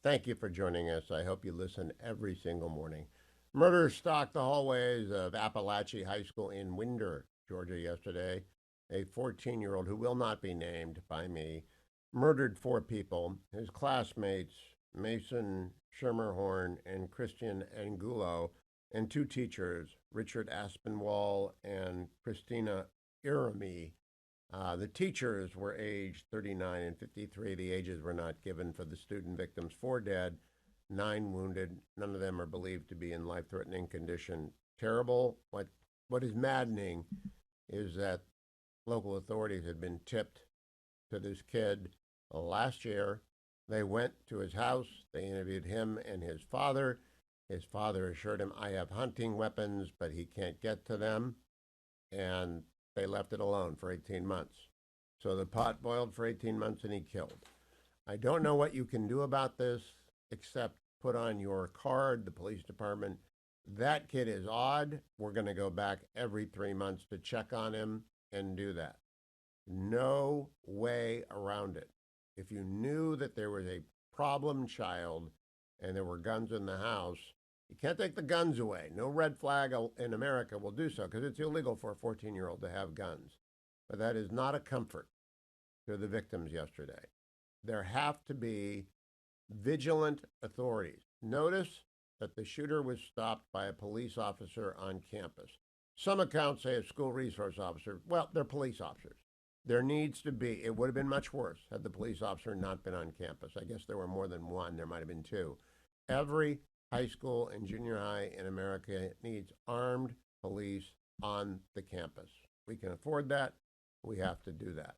Thank you for joining us. I hope you listen every single morning. Murder stalked the hallways of Appalachia High School in Winder, Georgia, yesterday. A 14-year-old who will not be named by me murdered four people. His classmates, Mason Schermerhorn and Christian Angulo, and two teachers, Richard Aspinwall and Christina Irami. The teachers were aged 39 and 53. The ages were not given for the student victims. Four dead, nine wounded. None of them are believed to be in life-threatening condition. Terrible. What is maddening is that local authorities had been tipped to this kid last year. They went to his house. They interviewed him and his father. His father assured him, I have hunting weapons, but he can't get to them. And they left it alone for 18 months. So the pot boiled for 18 months and he killed. I don't know what you can do about this except put on your card, the police department. That kid is odd. We're going to go back every 3 months to check on him and do that. No way around it. If you knew that there was a problem child and there were guns in the house, you can't take the guns away. No red flag in America will do so because it's illegal for a 14-year-old to have guns. But that is not a comfort to the victims yesterday. There have to be vigilant authorities. Notice that the shooter was stopped by a police officer on campus. Some accounts say a school resource officer. Well, they're police officers. There needs to be, it would have been much worse had the police officer not been on campus. I guess there were more than one. There might have been two. Every high school and junior high in America needs armed police on the campus. We can afford that. We have to do that.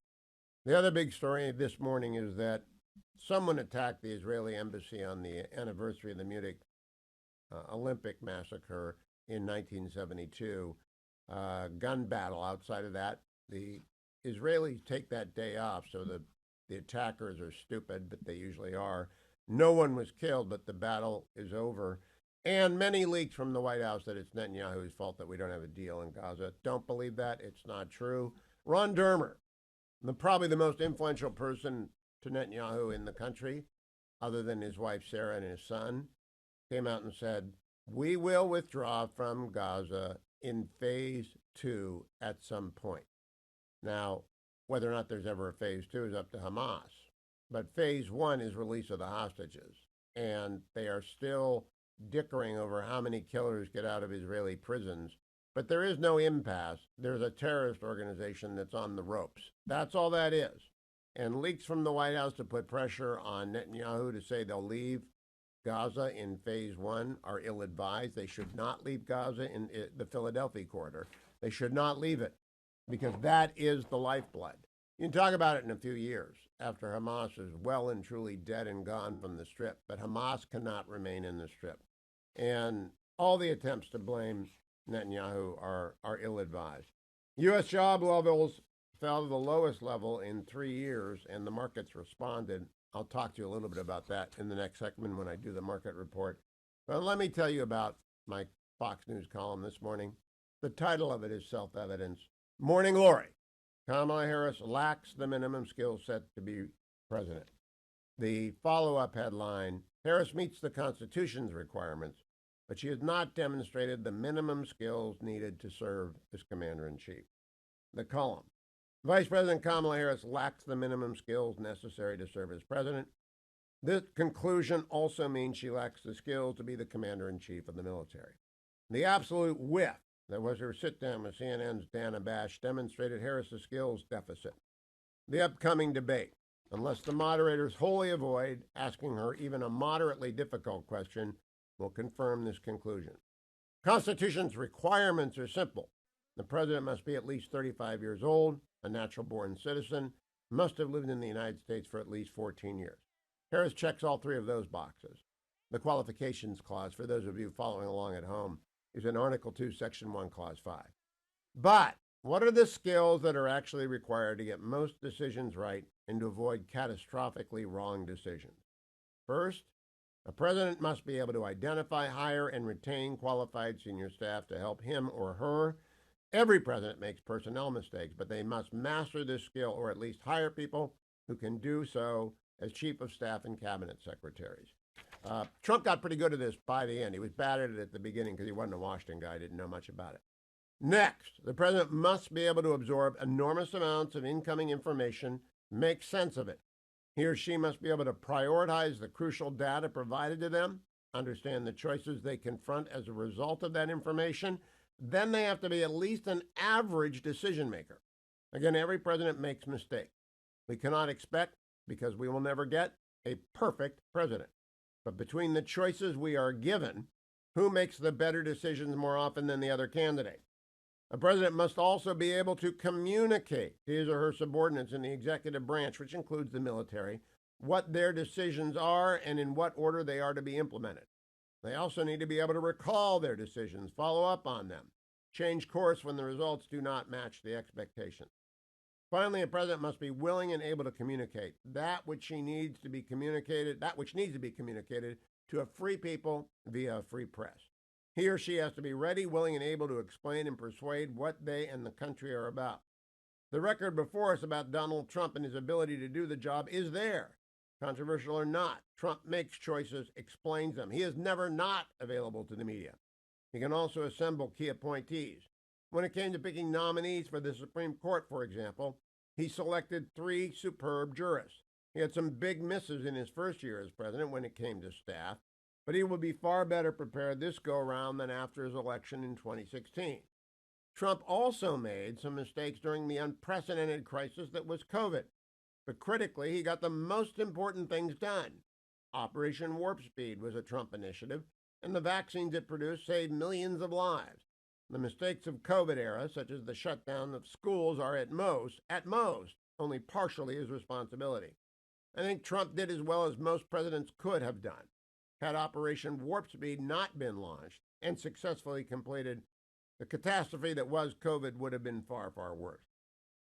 The other big story this morning is that someone attacked the Israeli embassy on the anniversary of the Munich Olympic massacre in 1972. Gun battle outside of that. The Israelis take that day off, so the attackers are stupid, but they usually are. No one was killed, but the battle is over. And many leaks from the White House that it's Netanyahu's fault that we don't have a deal in Gaza. Don't believe that. It's not true. Ron Dermer, probably the most influential person to Netanyahu in the country, other than his wife Sarah and his son, came out and said, we will withdraw from Gaza in phase 2 at some point. Now, whether or not there's ever a phase 2 is up to Hamas. But phase 1 is release of the hostages. And they are still dickering over how many killers get out of Israeli prisons. But there is no impasse. There's a terrorist organization that's on the ropes. That's all that is. And leaks from the White House to put pressure on Netanyahu to say they'll leave Gaza in phase 1 are ill-advised. They should not leave Gaza in the Philadelphia corridor. They should not leave it because that is the lifeblood. You can talk about it in a few years after Hamas is well and truly dead and gone from the Strip, but Hamas cannot remain in the Strip. And all the attempts to blame Netanyahu are ill-advised. U.S. job levels fell to the lowest level in 3 years, and the markets responded. I'll talk to you a little bit about that in the next segment when I do the market report. But let me tell you about my Fox News column this morning. The title of it is Self-Evidence. Morning Glory. Kamala Harris lacks the minimum skill set to be president. The follow-up headline, Harris meets the Constitution's requirements, but she has not demonstrated the minimum skills needed to serve as commander-in-chief. The column, Vice President Kamala Harris lacks the minimum skills necessary to serve as president. This conclusion also means she lacks the skills to be the commander-in-chief of the military. The absolute whiff that was her sit-down with CNN's Dana Bash demonstrated Harris's skills deficit. The upcoming debate, unless the moderators wholly avoid asking her even a moderately difficult question, will confirm this conclusion. Constitution's requirements are simple. The president must be at least 35 years old, a natural-born citizen, must have lived in the United States for at least 14 years. Harris checks all three of those boxes. The qualifications clause, for those of you following along at home, is in Article 2, Section 1, Clause 5. But what are the skills that are actually required to get most decisions right and to avoid catastrophically wrong decisions? First, a president must be able to identify, hire, and retain qualified senior staff to help him or her. Every president makes personnel mistakes, but they must master this skill or at least hire people who can do so as chief of staff and cabinet secretaries. Trump got pretty good at this by the end. He was bad at it at the beginning because he wasn't a Washington guy, didn't know much about it. Next, the president must be able to absorb enormous amounts of incoming information, make sense of it. He or she must be able to prioritize the crucial data provided to them, understand the choices they confront as a result of that information. Then they have to be at least an average decision maker. Again, every president makes mistakes. We cannot expect, because we will never get, a perfect president. But between the choices we are given, who makes the better decisions more often than the other candidate? A president must also be able to communicate to his or her subordinates in the executive branch, which includes the military, what their decisions are and in what order they are to be implemented. They also need to be able to recall their decisions, follow up on them, change course when the results do not match the expectations. Finally, a president must be willing and able to communicate that which needs to be communicated to a free people via a free press. He or she has to be ready, willing, and able to explain and persuade what they and the country are about. The record before us about Donald Trump and his ability to do the job is there. Controversial or not, Trump makes choices, explains them. He is never not available to the media. He can also assemble key appointees. When it came to picking nominees for the Supreme Court, for example, he selected 3 superb jurists. He had some big misses in his first year as president when it came to staff, but he will be far better prepared this go-around than after his election in 2016. Trump also made some mistakes during the unprecedented crisis that was COVID, but critically, he got the most important things done. Operation Warp Speed was a Trump initiative, and the vaccines it produced saved millions of lives. The mistakes of COVID era, such as the shutdown of schools, are at most, only partially his responsibility. I think Trump did as well as most presidents could have done. Had Operation Warp Speed not been launched and successfully completed, the catastrophe that was COVID would have been far, far worse.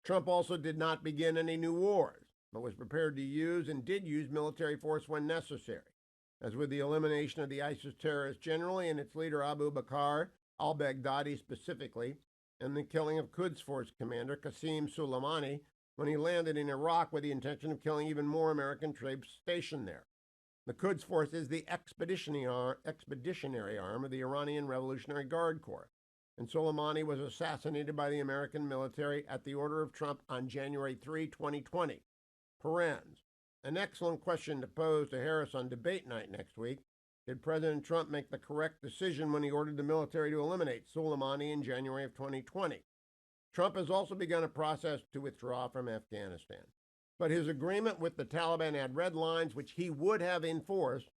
Trump also did not begin any new wars, but was prepared to use and did use military force when necessary, as with the elimination of the ISIS terrorists generally and its leader Abu Bakr al-Baghdadi specifically, and the killing of Quds Force commander Qasem Soleimani when he landed in Iraq with the intention of killing even more American troops stationed there. The Quds Force is the expeditionary arm of the Iranian Revolutionary Guard Corps, and Soleimani was assassinated by the American military at the order of Trump on January 3, 2020. Parens. An excellent question to pose to Harris on debate night next week. Did President Trump make the correct decision when he ordered the military to eliminate Soleimani in January of 2020? Trump has also begun a process to withdraw from Afghanistan. But his agreement with the Taliban had red lines which he would have enforced,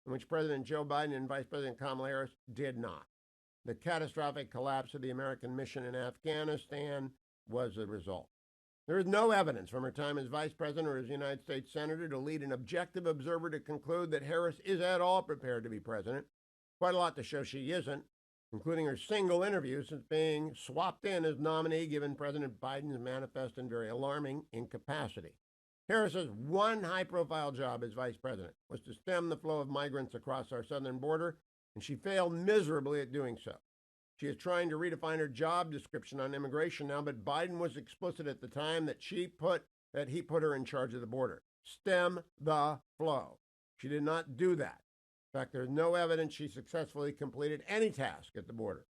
and which President Joe Biden and Vice President Kamala Harris did not. The catastrophic collapse of the American mission in Afghanistan was the result. There is no evidence from her time as vice president or as United States senator to lead an objective observer to conclude that Harris is at all prepared to be president. Quite a lot to show she isn't, including her single interview since being swapped in as nominee given President Biden's manifest and very alarming incapacity. Harris's one high-profile job as vice president was to stem the flow of migrants across our southern border, and she failed miserably at doing so. She is trying to redefine her job description on immigration now, but Biden was explicit at the time that he put her in charge of the border. Stem the flow. She did not do that. In fact, there's no evidence she successfully completed any task at the border.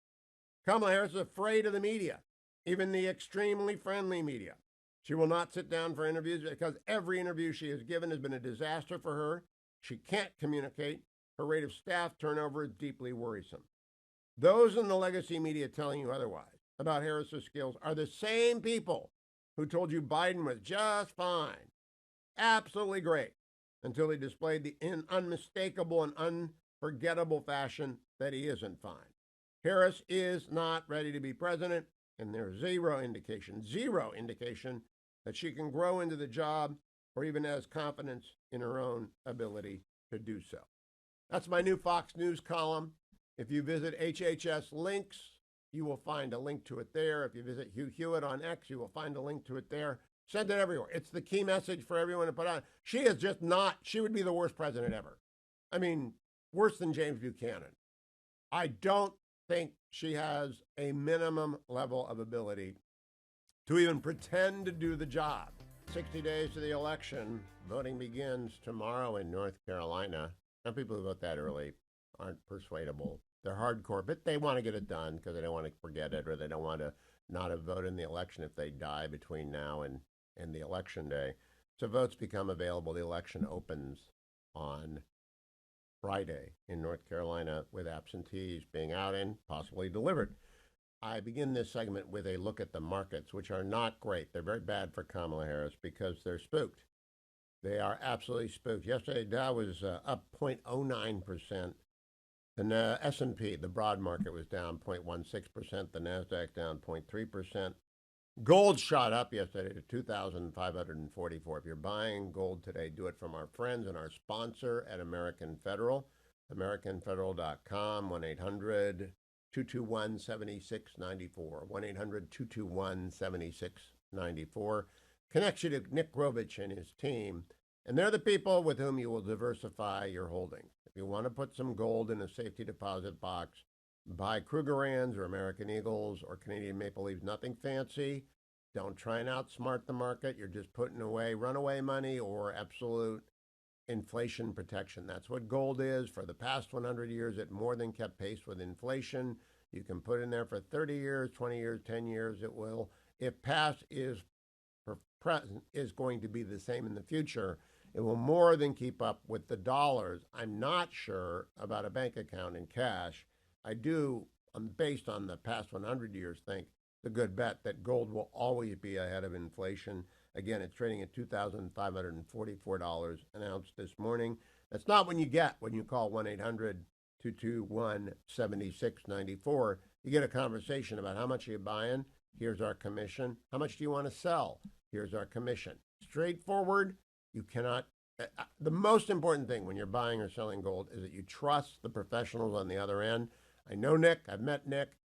Kamala Harris is afraid of the media, even the extremely friendly media. She will not sit down for interviews because every interview she has given has been a disaster for her. She can't communicate. Her rate of staff turnover is deeply worrisome. Those in the legacy media telling you otherwise about Harris's skills are the same people who told you Biden was just fine, absolutely great, until he displayed the unmistakable and unforgettable fashion that he isn't fine. Harris is not ready to be president, and there's zero indication that she can grow into the job or even has confidence in her own ability to do so. That's my new Fox News column. If you visit HHS Links, you will find a link to it there. If you visit Hugh Hewitt on X, you will find a link to it there. Send it everywhere. It's the key message for everyone to put on. She is just not, she would be the worst president ever. I mean, worse than James Buchanan. I don't think she has a minimum level of ability to even pretend to do the job. 60 days to the election. Voting begins tomorrow in North Carolina. Some people who vote that early aren't persuadable. They're hardcore, but they want to get it done because they don't want to forget it, or they don't want to not have voted in the election if they die between now and the election day. So votes become available. The election opens on Friday in North Carolina with absentees being out and possibly delivered. I begin this segment with a look at the markets, which are not great. They're very bad for Kamala Harris because they're spooked. They are absolutely spooked. Yesterday, Dow was up 0.09%. The S&P, the broad market, was down 0.16%. The NASDAQ down 0.3%. Gold shot up yesterday to 2,544. If you're buying gold today, do it from our friends and our sponsor at American Federal, AmericanFederal.com, 1-800-221-7694, 1-800-221-7694. Connects you to Nick Grovich and his team, and they're the people with whom you will diversify your holdings. If you want to put some gold in a safety deposit box, buy Krugerrands or American Eagles or Canadian Maple Leafs, nothing fancy. Don't try and outsmart the market. You're just putting away runaway money or absolute inflation protection. That's what gold is. For the past 100 years, it more than kept pace with inflation. You can put in there for 30 years, 20 years, 10 years. It will, if past is for present, is going to be the same in the future. It will more than keep up with the dollars. I'm not sure about a bank account in cash. I do, based on the past 100 years, think it's a good bet that gold will always be ahead of inflation. Again, it's trading at $2,544 an ounce this morning. That's not what you get when you call 1-800-221-7694. You get a conversation about how much are you buying? Here's our commission. How much do you want to sell? Here's our commission. Straightforward. You cannot. The most important thing when you're buying or selling gold is that you trust the professionals on the other end. I know Nick. I've met Nick.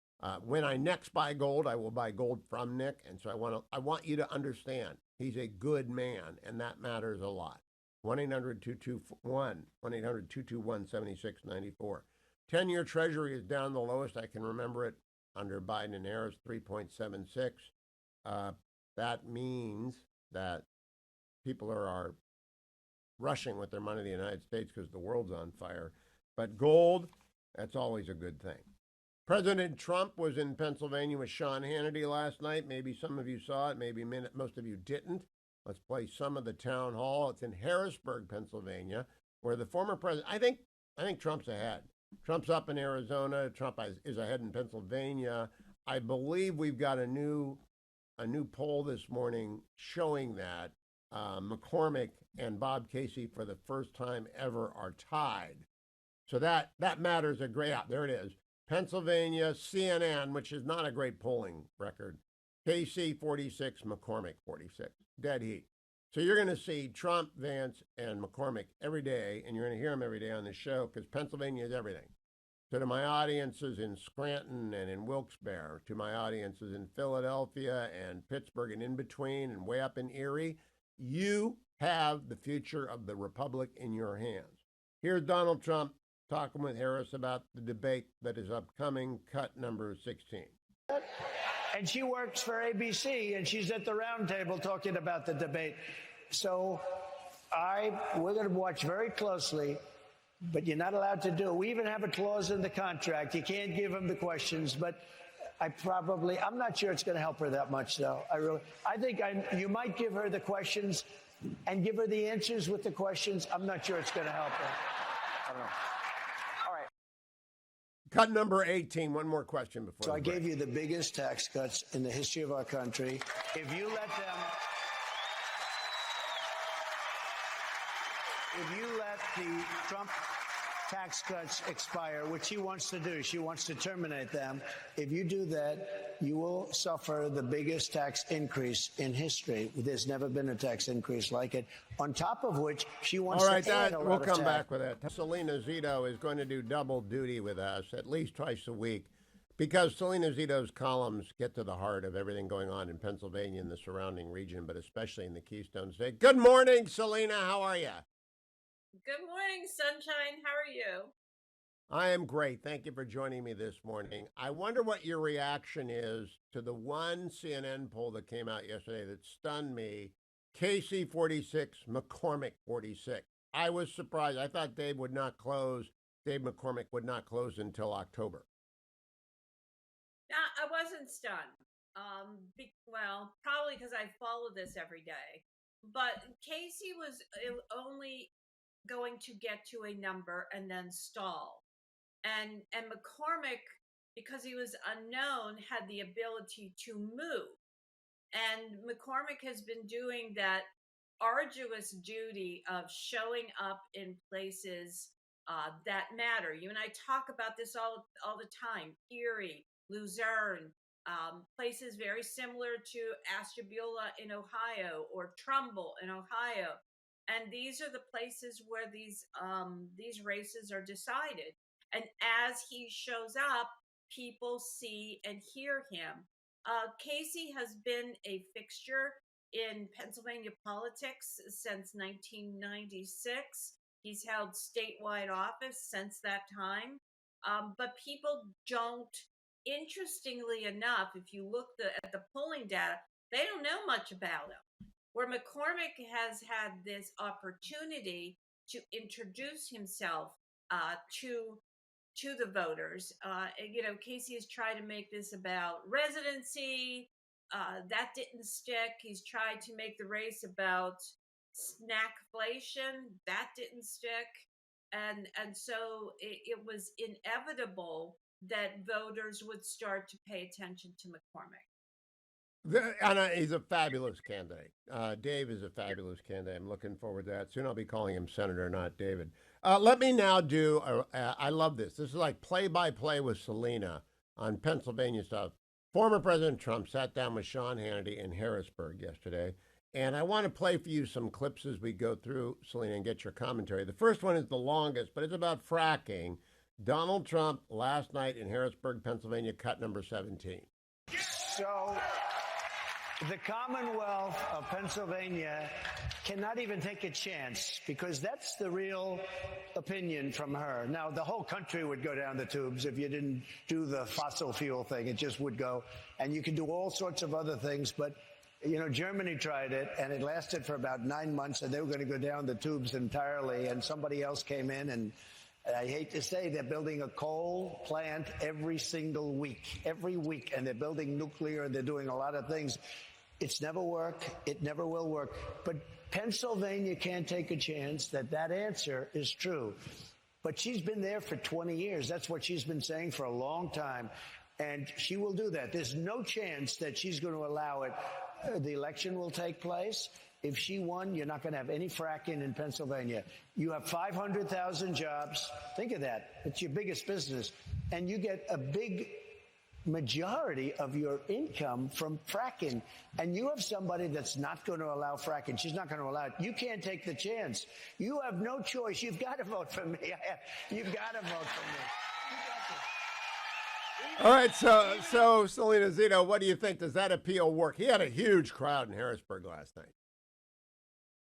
When I next buy gold, I will buy gold from Nick, and so I want you to understand he's a good man, and that matters a lot. 1-800-221-7694. 10-year Treasury is down the lowest I can remember it under Biden and Harris, 3.76. That means that people are rushing with their money to the United States because the world's on fire. But gold, that's always a good thing. President Trump was in Pennsylvania with Sean Hannity last night. Maybe some of you saw it. Maybe most of you didn't. Let's play some of the town hall. It's in Harrisburg, Pennsylvania, where the former president, I think Trump's ahead. Trump's up in Arizona. Trump is ahead in Pennsylvania. I believe we've got a new poll this morning showing that McCormick and Bob Casey, for the first time ever, are tied. So that matters a great. There it is. Pennsylvania, CNN, which is not a great polling record. Casey 46, McCormick 46. Dead heat. So you're going to see Trump, Vance, and McCormick every day, and you're going to hear them every day on the show because Pennsylvania is everything. So to my audiences in Scranton and in Wilkes-Barre, to my audiences in Philadelphia and Pittsburgh and in between and way up in Erie, you have the future of the republic in your hands. Here's Donald Trump talking with Harris about the debate that is upcoming, cut number 16. And she works for ABC, and she's at the round table talking about the debate. So we're going to watch very closely, but you're not allowed to do it. We even have a clause in the contract. You can't give them the questions, but I'm not sure it's going to help her that much, though. I think you might give her the questions and give her the answers with the questions. I'm not sure it's going to help her. I don't know. Cut number 18. One more question before. So I gave you the biggest tax cuts in the history of our country. If you let the Trump tax cuts expire, which she wants to do, she wants to terminate them. If you do that, you will suffer the biggest tax increase in history. There's never been a tax increase like it. On top of which, she wants to add a lot we'll of come tax. back with that. Selena Zito is going to do double duty with us at least twice a week because Selena Zito's columns get to the heart of everything going on in Pennsylvania and the surrounding region, but especially in the Keystone State. Good morning, Selena. How are you? Good morning, Sunshine. How are you? I am great. Thank you for joining me this morning. I wonder what your reaction is to the one CNN poll that came out yesterday that stunned me. Casey 46, McCormick 46. I was surprised. I thought Dave would not close. Dave McCormick would not close until October. I wasn't stunned. Well, probably because I follow this every day. But Casey was only going to get to a number and then stall. And McCormick, because he was unknown, had the ability to move. And McCormick has been doing that arduous duty of showing up in places that matter. You and I talk about this all the time. Erie, Luzerne, places very similar to Ashtabula in Ohio or Trumbull in Ohio. And these are the places where these races are decided. And as he shows up, people see and hear him. Casey has been a fixture in Pennsylvania politics since 1996. He's held statewide office since that time. But people don't, interestingly enough, if you look at the polling data, they don't know much about him. Where McCormick has had this opportunity to introduce himself to the voters. Casey has tried to make this about residency. That didn't stick. He's tried to make the race about snackflation. That didn't stick. And so it was inevitable that voters would start to pay attention to McCormick. He's a fabulous candidate. Dave is a fabulous candidate. I'm looking forward to that. Soon I'll be calling him Senator, not David. Let me now do, I love this. This is like play-by-play with Selena on Pennsylvania stuff. Former President Trump sat down with Sean Hannity in Harrisburg yesterday, and I want to play for you some clips as we go through, Selena, and get your commentary. The first one is the longest, but it's about fracking. Donald Trump last night in Harrisburg, Pennsylvania, cut number 17. So the Commonwealth of Pennsylvania cannot even take a chance because that's the real opinion from her. Now, the whole country would go down the tubes if you didn't do the fossil fuel thing. It just would go. And you can do all sorts of other things. But, Germany tried it, and it lasted for about 9 months, and they were going to go down the tubes entirely. And somebody else came in, and I hate to say they're building a coal plant every single week, and they're building nuclear, and they're doing a lot of things. It's never worked. It never will work. But Pennsylvania can't take a chance that answer is true. But she's been there for 20 years. That's what she's been saying for a long time. And she will do that. There's no chance that she's going to allow it. The election will take place. If she won, you're not going to have any fracking in Pennsylvania. You have 500,000 jobs. Think of that. It's your biggest business. And you get a big majority of your income from fracking. And you have somebody that's not going to allow fracking. She's not going to allow it. You can't take the chance. You have no choice. You've got to vote for me. You've got to vote for me. All right, so Selena Zito, what do you think? Does that appeal work? He had a huge crowd in Harrisburg last night.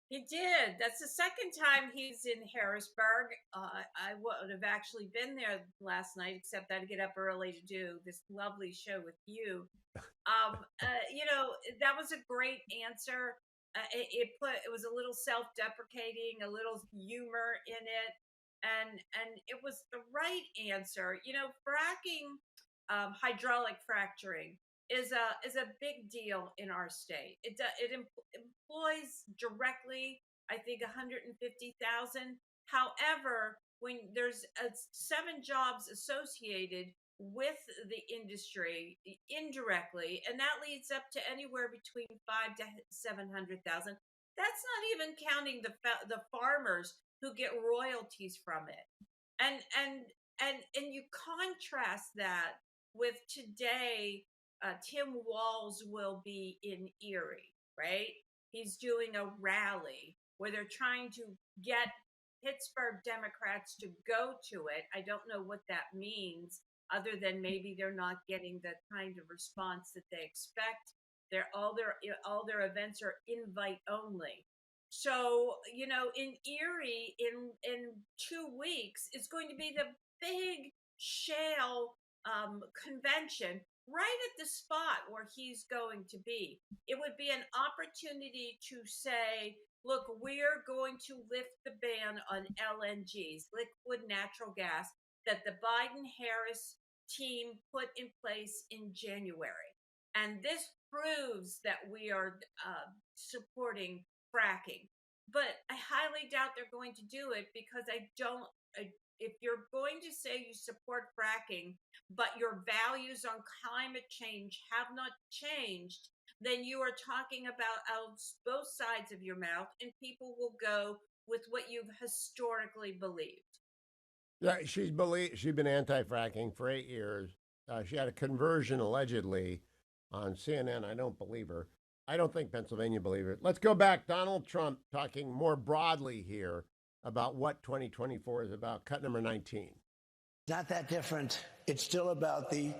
He did. That's the second time he's in Harrisburg. I would have actually been there last night, except I had to get up early to do this lovely show with you. That was a great answer. It was a little self-deprecating, a little humor in it, and it was the right answer. Fracking, hydraulic fracturing is a big deal in our state. It employs directly, I think, 150,000. However, when there's 7 jobs associated with the industry indirectly, and that leads up to anywhere between 5 to 700,000. That's not even counting the farmers who get royalties from it. And you contrast that with today. Tim Walz will be in Erie, right? He's doing a rally where they're trying to get Pittsburgh Democrats to go to it. I don't know what that means, other than maybe they're not getting the kind of response that they expect. All their events are invite only. So, in Erie, in 2 weeks, it's going to be the big shale convention right at the spot where he's going to be. It would be an opportunity to say, look, we're going to lift the ban on LNGs, liquid natural gas, that the Biden Harris team put in place in January. And this proves that we are supporting fracking. But I highly doubt they're going to do it because if you're going to say you support fracking, but your values on climate change have not changed, then you are talking about out both sides of your mouth, and people will go with what you've historically believed. Yeah, she's been anti-fracking for 8 years. She had a conversion allegedly on CNN. I don't believe her. I don't think Pennsylvania believe it. Let's go back. Donald Trump talking more broadly here about what 2024 is about. Cut number 19. Not that different. It's still about the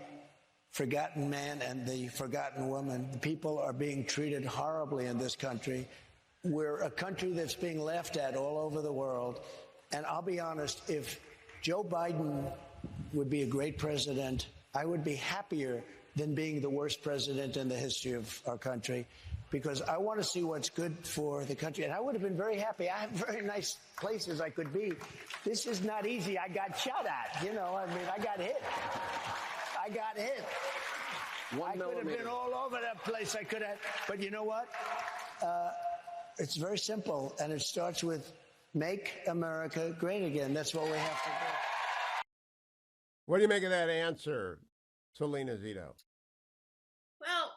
forgotten man and the forgotten woman. The people are being treated horribly in this country. We're a country that's being laughed at all over the world. And I'll be honest, if Joe Biden would be a great president, I would be happier than being the worst president in the history of our country, because I want to see what's good for the country. And I would have been very happy. I have very nice places I could be. This is not easy. I got shot at. I got hit. I could have been all over that place. I could have. But you know what? It's very simple. And it starts with make America great again. That's what we have to do. What do you make of that answer, Selena Zito? Well,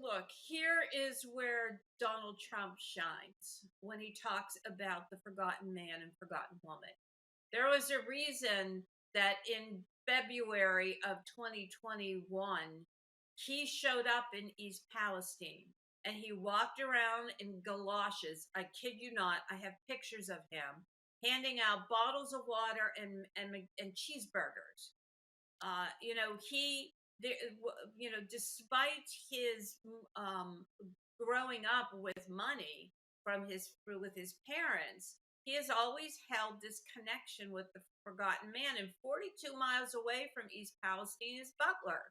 look, here is where Donald Trump shines when he talks about the forgotten man and forgotten woman. There was a reason that in February of 2021, he showed up in East Palestine and he walked around in galoshes. I kid you not, I have pictures of him handing out bottles of water and cheeseburgers. Despite his growing up with money with his parents, he has always held this connection with the forgotten man. And 42 miles away from East Palestine is Butler,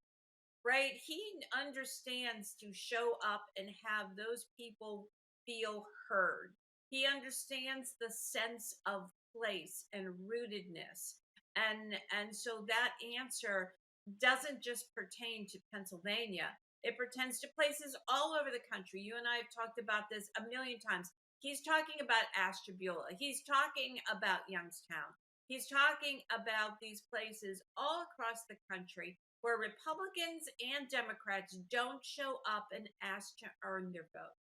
right? He understands to show up and have those people feel heard. He understands the sense of place and rootedness. And so that answer doesn't just pertain to Pennsylvania. It pertains to places all over the country. You and I have talked about this a million times. He's talking about Ashtabula. He's talking about Youngstown. He's talking about these places all across the country where Republicans and Democrats don't show up and ask to earn their vote.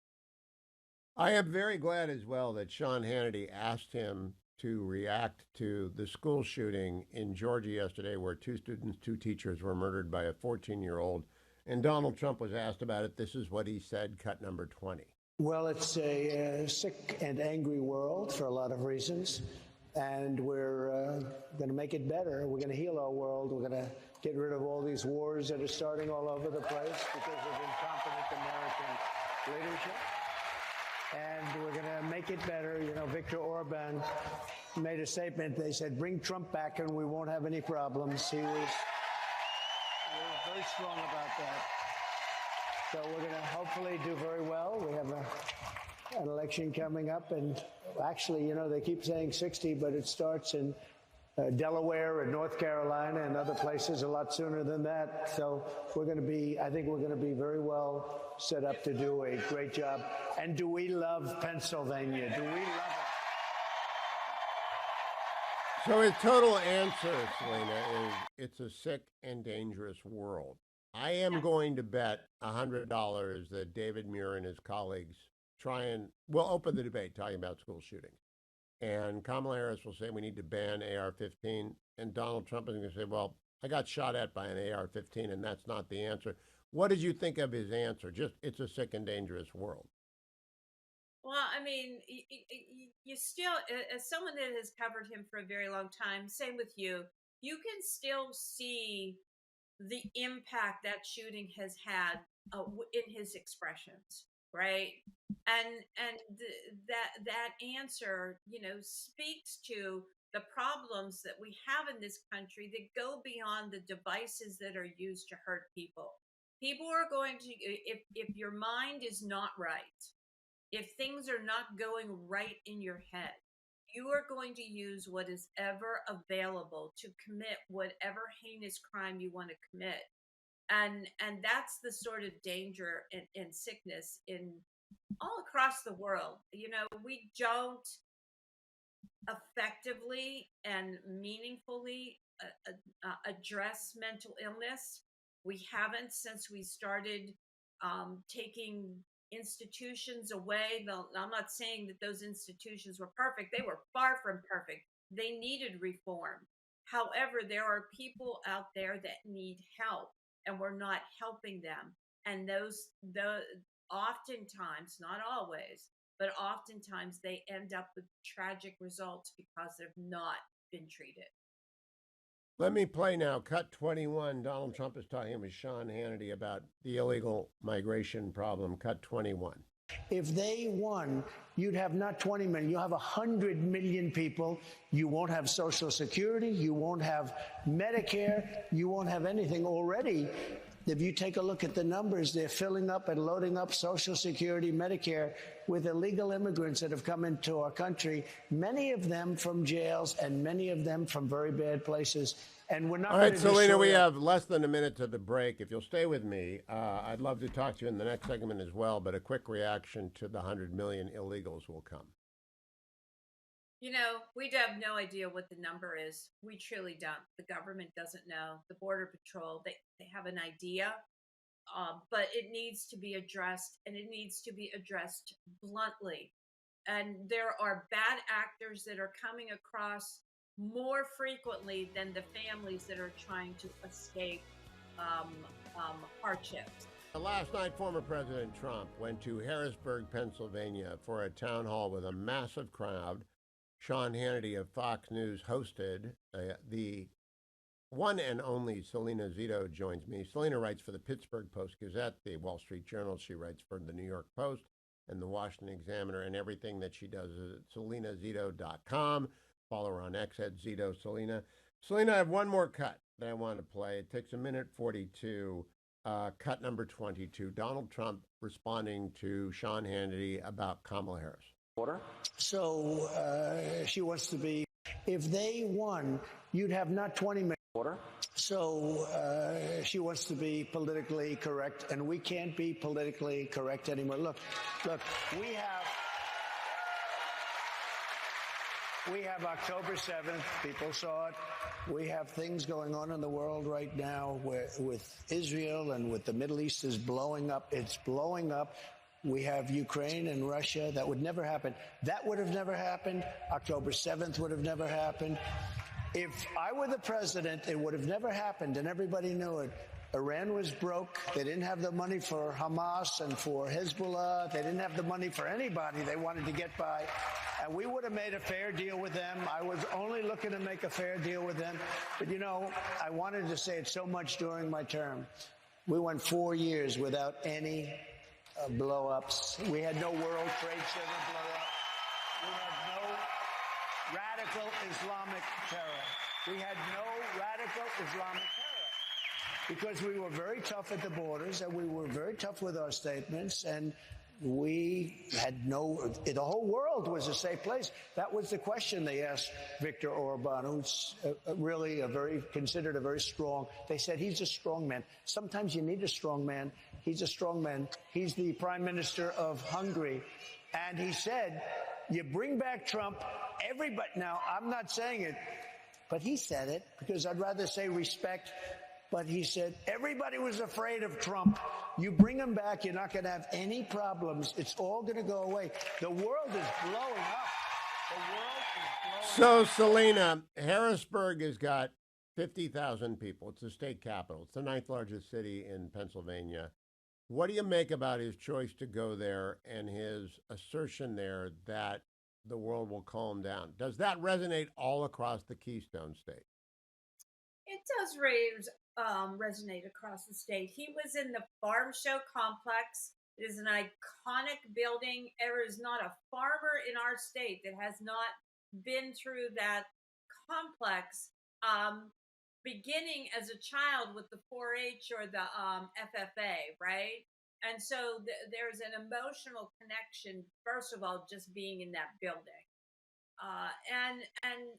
I am very glad as well that Sean Hannity asked him to react to the school shooting in Georgia yesterday, where 2 students, 2 teachers were murdered by a 14-year-old. And Donald Trump was asked about it. This is what he said, cut number 20. Well, it's a sick and angry world for a lot of reasons. And we're going to make it better. We're going to heal our world. We're going to get rid of all these wars that are starting all over the place because of incompetent American leadership. And we're going to make it better. Viktor Orban made a statement. They said, bring Trump back and we won't have any problems. He was very strong about that. So we're going to hopefully do very well. We have an election coming up. And actually, they keep saying 60, but it starts in Delaware and North Carolina and other places a lot sooner than that. So I think we're going to be very well set up to do a great job. And do we love Pennsylvania? Do we love it? So his total answer, Selena, is it's a sick and dangerous world. I am going to bet $100 that David Muir and his colleagues will open the debate talking about school shootings. And Kamala Harris will say we need to ban AR-15. And Donald Trump is going to say, well, I got shot at by an AR-15, and that's not the answer. What did you think of his answer? Just, it's a sick and dangerous world. Well, I mean, you still, as someone that has covered him for a very long time, same with you, you can still see the impact that shooting has had in his expressions, right? And that answer, speaks to the problems that we have in this country that go beyond the devices that are used to hurt people. People are going to, if your mind is not right, if things are not going right in your head, you are going to use what is ever available to commit whatever heinous crime you want to commit. And that's the sort of danger and sickness in all across the world. We don't effectively and meaningfully address mental illness. We haven't since we started taking institutions away. I'm not saying that those institutions were perfect, they were far from perfect. They needed reform. However, there are people out there that need help, and we're not helping them. And the oftentimes, not always, but oftentimes they end up with tragic results because they've not been treated. Let me play now. Cut 21. Donald Trump is talking with Sean Hannity about the illegal migration problem. Cut 21. If they won, you'd have not 20 million, you'll have 100 million people. You won't have Social Security, you won't have Medicare, you won't have anything. Already, if you take a look at the numbers, they're filling up and loading up Social Security, Medicare with illegal immigrants that have come into our country, many of them from jails and many of them from very bad places. And we're not. All right, Selena, we have less than a minute to the break. If you'll stay with me, I'd love to talk to you in the next segment as well, but a quick reaction to the 100 million illegals will come. We have no idea what the number is. We truly don't. The government doesn't know. The Border Patrol, they have an idea, but it needs to be addressed, and it needs to be addressed bluntly. And there are bad actors that are coming across more frequently than the families that are trying to escape hardships. Last night, former President Trump went to Harrisburg, Pennsylvania for a town hall with a massive crowd. Sean Hannity of Fox News hosted. The one and only Selena Zito joins me. Selena writes for the Pittsburgh Post-Gazette, the Wall Street Journal. She writes for the New York Post and the Washington Examiner, and everything that she does is at selenazito.com. Follow her on X at Zito Selena. Selena, I have one more cut that I want to play. It takes 1:42. Cut number 22. Donald Trump responding to Sean Hannity about Kamala Harris. Order. So she wants to be. If they won, you'd have not 20 million. Order. So she wants to be politically correct, and we can't be politically correct anymore. Look, we have October 7th. People saw it. We have things going on in the world right now with Israel and with the Middle East is blowing up. It's blowing up. We have Ukraine and Russia. That would never happen. That would have never happened. October 7th would have never happened. If I were the president, it would have never happened, and everybody knew it. Iran was broke. They didn't have the money for Hamas and for Hezbollah. They didn't have the money for anybody. They wanted to get by. And we would have made a fair deal with them. I was only looking to make a fair deal with them. But, I wanted to say it so much during my term. We went 4 years without any blow-ups. We had no World Trade Center blow-up. We had no radical Islamic terror. We had no radical Islamic terror. Because we were very tough at the borders, and we were very tough with our statements, and we had the whole world was a safe place. That was the question they asked Viktor Orban, who's really considered a very strong. They said he's a strong man. Sometimes you need a strong man. He's a strong man. He's the prime minister of Hungary. And he said, you bring back Trump, everybody. Now, I'm not saying it, but he said it because I'd rather say respect. But he said, everybody was afraid of Trump. You bring him back, you're not going to have any problems. It's all going to go away. The world is blowing up. So, Selena, Harrisburg has got 50,000 people. It's the state capital. It's the 9th largest city in Pennsylvania. What do you make about his choice to go there and his assertion there that the world will calm down? Does that resonate all across the Keystone State? It does resonate across the state. He was in the Farm Show Complex. It is an iconic building. There is not a farmer in our state that has not been through that complex, beginning as a child with the 4-H or the FFA, right? And so there's an emotional connection, first of all, just being in that building. And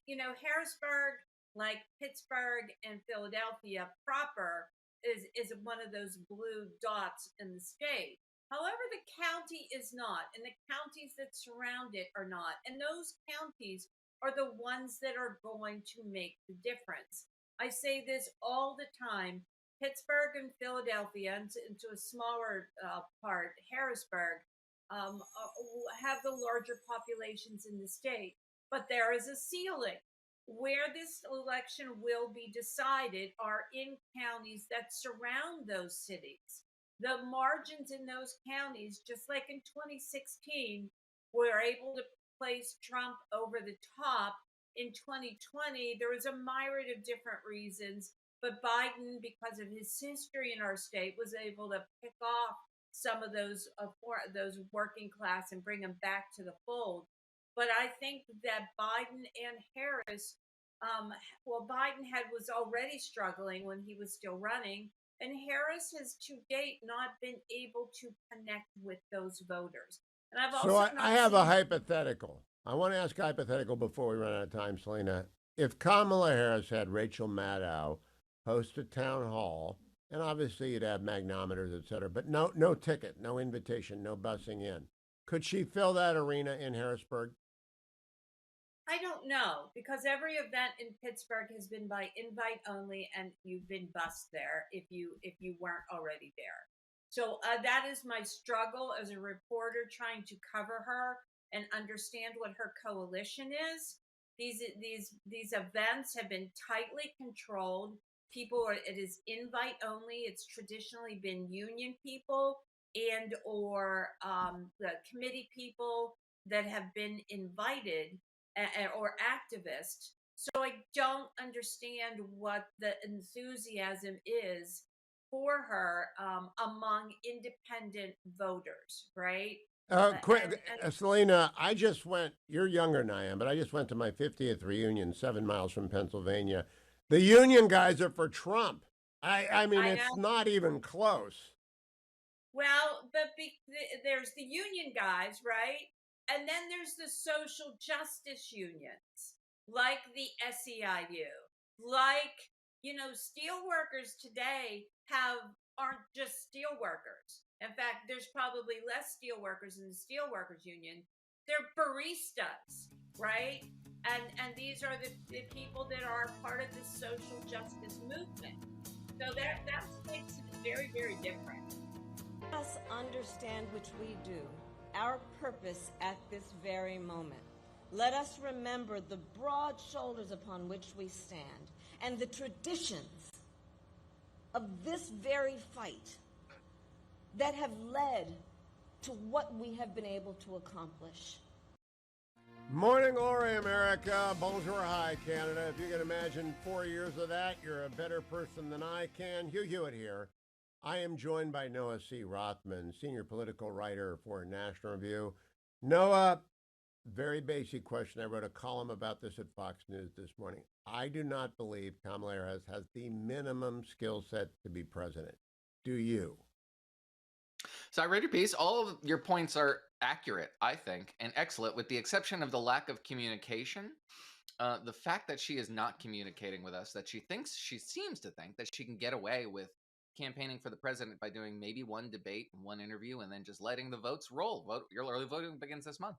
Harrisburg, like Pittsburgh and Philadelphia proper, is one of those blue dots in the state. However, the county is not, and the counties that surround it are not, and those counties are the ones that are going to make the difference. I say this all the time. Pittsburgh and Philadelphia, and to a smaller part, Harrisburg, have the larger populations in the state. But there is a ceiling. Where this election will be decided are in counties that surround those cities. The margins in those counties, just like in 2016, were able to place Trump over the top. In 2020, there was a myriad of different reasons, but Biden, because of his history in our state, was able to pick off some of those working class and bring them back to the fold. But I think that Biden and Harris, Biden was already struggling when he was still running, and Harris has to date not been able to connect with those voters. And I've So also I not have a seen. hypothetical. I want to ask a hypothetical before we run out of time, Selena. If Kamala Harris had Rachel Maddow host a town hall, and obviously you'd have magnometers, et cetera, but no ticket, no invitation, no busing in, could she fill that arena in Harrisburg? I don't know because every event in Pittsburgh has been by invite only, and you've been bussed there if you weren't already there. So that is my struggle as a reporter trying to cover her and understand what her coalition is. These events have been tightly controlled. It is invite only. It's traditionally been union people and or the committee people that have been invited or activist. So I don't understand what the enthusiasm is for her among independent voters, right? Quick, Selena, I just went, you're younger than I am, but I just went to my 50th reunion 7 miles from Pennsylvania. The union guys are for Trump. I mean, I it's know. not even close. Well, but there's the union guys, right? And then there's the social justice unions, like the SEIU, like steel workers today aren't just steel workers. In fact, there's probably less steel workers in the steel workers union. They're baristas, right? And these are the people that are part of the social justice movement. So that makes it very, very different. Let us understand which we do, our purpose at this very moment. Let us remember the broad shoulders upon which we stand and the traditions of this very fight that have led to what we have been able to accomplish. Morning glory, America. Bonjour, hi, Canada. If you can imagine 4 years of that, you're a better person than I can. Hugh Hewitt here. I am joined by Noah C. Rothman, senior political writer for National Review. Noah, very basic question. I wrote a column about this at Fox News this morning. I do not believe Kamala Harris has the minimum skill set to be president. Do you? So I read your piece. All of your points are accurate, I think, and excellent, with the exception of the lack of communication. The fact that she is not communicating with us, that she seems to think that she can get away with campaigning for the president by doing maybe one debate, one interview, and then just letting the votes roll. Your early voting begins this month.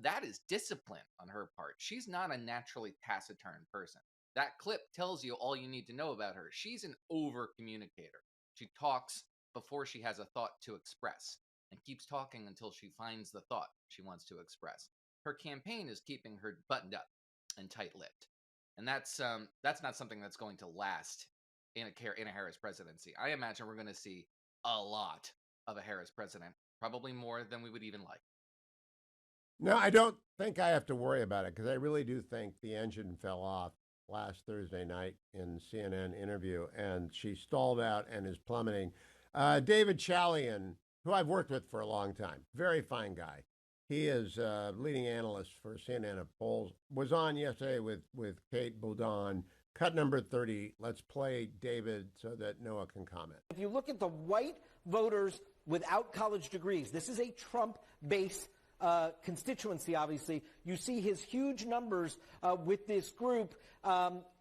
That is discipline on her part. She's not a naturally taciturn person. That clip tells you all you need to know about her. She's an over communicator. She talks before she has a thought to express and keeps talking until she finds the thought she wants to express. Her campaign is keeping her buttoned up and tight-lipped. And that's not something that's going to last in a Harris presidency. I imagine we're going to see a lot of a Harris president, probably more than we would even like. No, I don't think I have to worry about it because I really do think the engine fell off last Thursday night in CNN interview, and she stalled out and is plummeting. David Chalian, who I've worked with for a long time, very fine guy. He is leading analyst for CNN at Polls. Was on yesterday with Kate Boudon. Cut number 30. Let's play David so that Noah can comment. If you look at the white voters without college degrees, this is a Trump-based constituency, obviously. You see his huge numbers with this group.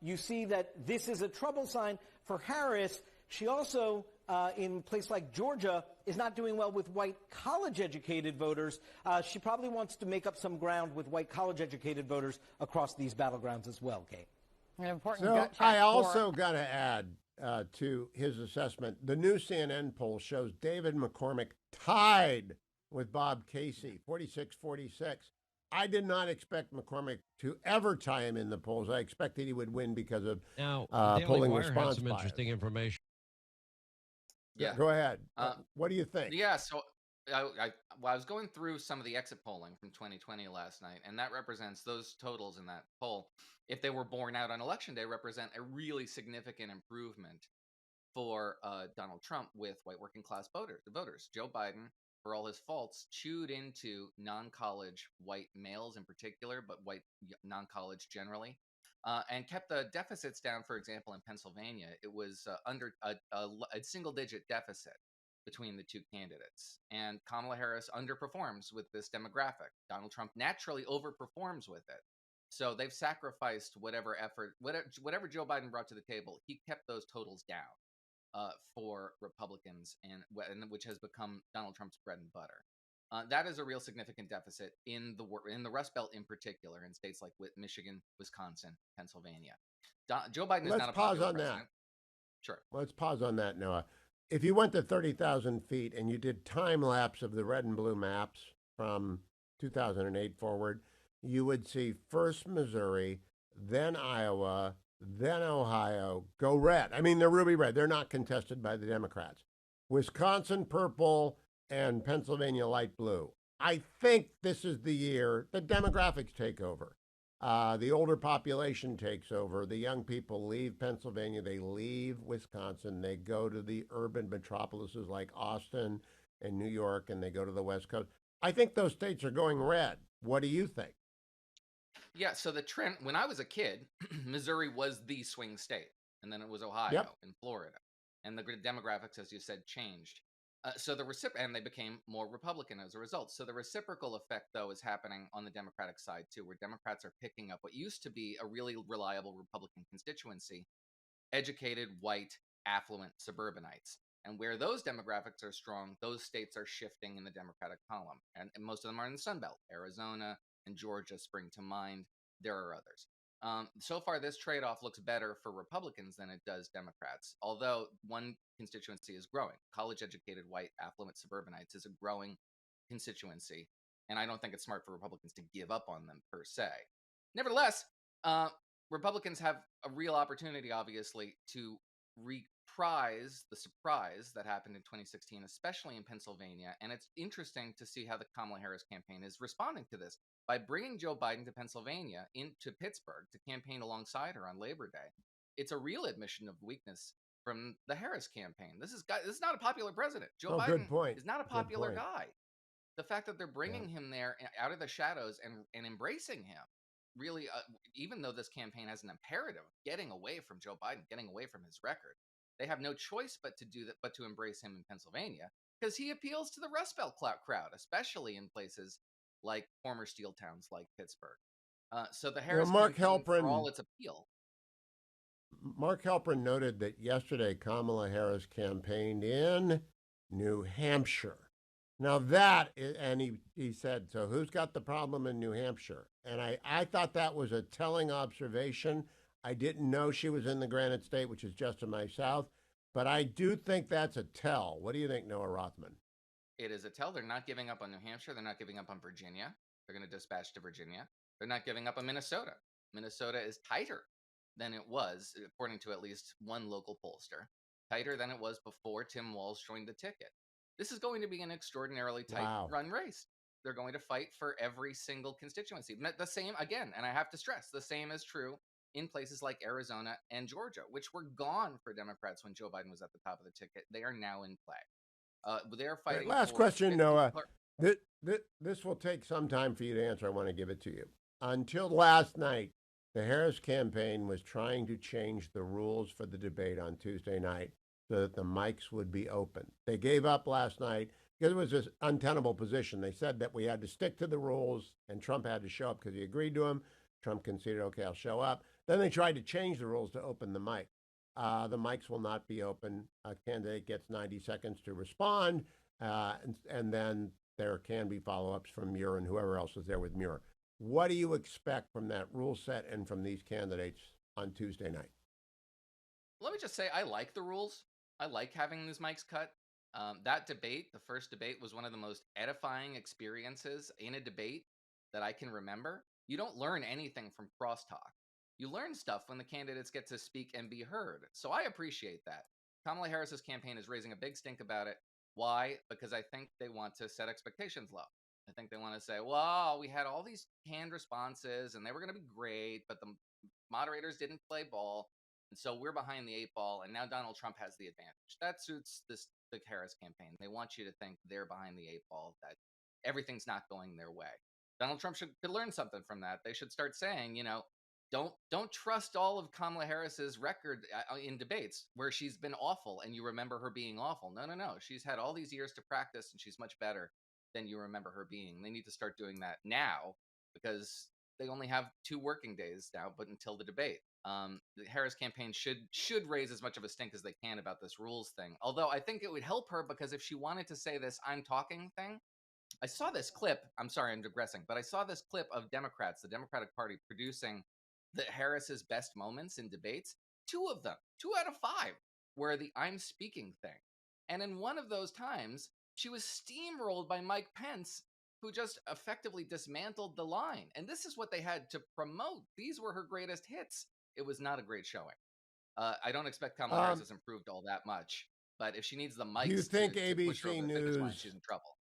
You see that this is a trouble sign for Harris. She also, in a place like Georgia, is not doing well with white college-educated voters. She probably wants to make up some ground with white college-educated voters across these battlegrounds as well, Kate. An important So gut check I also got to add to his assessment, the new CNN poll shows David McCormick tied with Bob Casey, 46-46. I did not expect McCormick to ever tie him in the polls. I expected he would win because of polling response some bias. interesting information. Yeah. Go ahead. What do you think? Yeah, so I was going through some of the exit polling from 2020 last night, and that represents those totals in that poll. If they were borne out on election day, represent a really significant improvement for Donald Trump with white working class voters. Joe Biden, for all his faults, chewed into non-college white males in particular, but white non-college generally, and kept the deficits down. For example, in Pennsylvania, it was under a single-digit deficit between the two candidates. And Kamala Harris underperforms with this demographic. Donald Trump naturally overperforms with it. So they've sacrificed whatever effort, whatever Joe Biden brought to the table, he kept those totals down for Republicans, and which has become Donald Trump's bread and butter. That is a real significant deficit in the Rust Belt in particular, in states like Michigan, Wisconsin, Pennsylvania. Joe Biden is not a popular president. That. Sure. Let's pause on that, Noah. If you went to 30,000 feet and you did time lapse of the red and blue maps from 2008 forward, you would see first Missouri, then Iowa, then Ohio go red. I mean, they're ruby red. They're not contested by the Democrats. Wisconsin purple and Pennsylvania light blue. I think this is the year the demographics take over. The older population takes over. The young people leave Pennsylvania. They leave Wisconsin. They go to the urban metropolises like Austin and New York, and they go to the West Coast. I think those states are going red. What do you think? Yeah, so the trend, when I was a kid, Missouri was the swing state, and then it was Ohio and Florida, and the demographics, as you said, changed. So and they became more Republican as a result. So the reciprocal effect, though, is happening on the Democratic side too, where Democrats are picking up what used to be a really reliable Republican constituency, educated, white, affluent suburbanites. And where those demographics are strong, those states are shifting in the Democratic column, and most of them are in the Sun Belt. Arizona and Georgia spring to mind. There are others. So far, this trade-off looks better for Republicans than it does Democrats, although one constituency is growing. College-educated, white, affluent suburbanites is a growing constituency, and I don't think it's smart for Republicans to give up on them, per se. Nevertheless, Republicans have a real opportunity, obviously, to reprise the surprise that happened in 2016, especially in Pennsylvania, and it's interesting to see how the Kamala Harris campaign is responding to this. By bringing Joe Biden to Pennsylvania, into Pittsburgh, to campaign alongside her on Labor Day, it's a real admission of weakness from the Harris campaign. This is not a popular president. Joe Biden is not a popular guy. The fact that they're bringing him there out of the shadows and embracing him, really, even though this campaign has an imperative of getting away from Joe Biden, getting away from his record, they have no choice but to do that, but to embrace him in Pennsylvania, because he appeals to the Rust Belt crowd, especially in places like former steel towns like Pittsburgh. So the Harris campaign, for all its appeal. Mark Halperin noted that yesterday Kamala Harris campaigned in New Hampshire. Now he said, so who's got the problem in New Hampshire? And I thought that was a telling observation. I didn't know she was in the Granite State, which is just to my south, but I do think that's a tell. What do you think, Noah Rothman? It is a tell. They're not giving up on New Hampshire. They're not giving up on Virginia. They're going to dispatch to Virginia. They're not giving up on Minnesota. Minnesota is tighter than it was, according to at least one local pollster, tighter than it was before Tim Walz joined the ticket. This is going to be an extraordinarily tight run race. They're going to fight for every single constituency. The same, again, and I have to stress, the same is true in places like Arizona and Georgia, which were gone for Democrats when Joe Biden was at the top of the ticket. They are now in play. They're fighting. Last question, Noah. This will take some time for you to answer. I want to give it to you. Until last night, the Harris campaign was trying to change the rules for the debate on Tuesday night so that the mics would be open. They gave up last night because it was this untenable position. They said that we had to stick to the rules and Trump had to show up because he agreed to them. Trump conceded, okay, I'll show up. Then they tried to change the rules to open the mic. The mics will not be open. A candidate gets 90 seconds to respond, and then there can be follow-ups from Muir and whoever else is there with Muir. What do you expect from that rule set and from these candidates on Tuesday night? Let me just say, I like the rules. I like having these mics cut. That debate, the first debate, was one of the most edifying experiences in a debate that I can remember. You don't learn anything from crosstalk. You learn stuff when the candidates get to speak and be heard. So I appreciate that. Kamala Harris's campaign is raising a big stink about it. Why? Because I think they want to set expectations low. I think they want to say, well, we had all these canned responses and they were going to be great, but the moderators didn't play ball. And so we're behind the 8 ball, and now Donald Trump has the advantage. That suits the Harris campaign. They want you to think they're behind the 8 ball, that everything's not going their way. Donald Trump could learn something from that. They should start saying, don't trust all of Kamala Harris's record in debates where she's been awful and you remember her being awful. No. She's had all these years to practice and she's much better than you remember her being. They need to start doing that now because they only have 2 working days now, but until the debate. The Harris campaign should raise as much of a stink as they can about this rules thing. Although I think it would help her because if she wanted to say this I'm talking thing, I saw this clip. I'm sorry, I'm digressing, but I saw this clip of Democrats, the Democratic Party, producing the Harris's best moments in debates. 2 of them, 2 out of 5, were the I'm speaking thing. And in one of those times, she was steamrolled by Mike Pence, who just effectively dismantled the line. And this is what they had to promote. These were her greatest hits. It was not a great showing. I don't expect Kamala Harris has improved all that much. But if she needs the mics do you think to push her over the finish line, she's in trouble.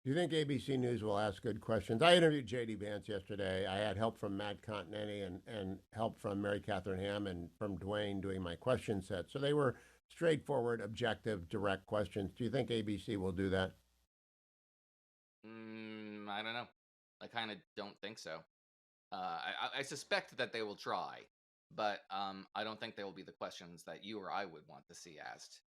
Do you think ABC News will ask good questions? I interviewed J.D. Vance yesterday. I had help from Matt Continetti and help from Mary Catherine Ham and from Dwayne doing my question set. So they were straightforward, objective, direct questions. Do you think ABC will do that? I don't know. I kind of don't think so. I suspect that they will try, but I don't think they will be the questions that you or I would want to see asked.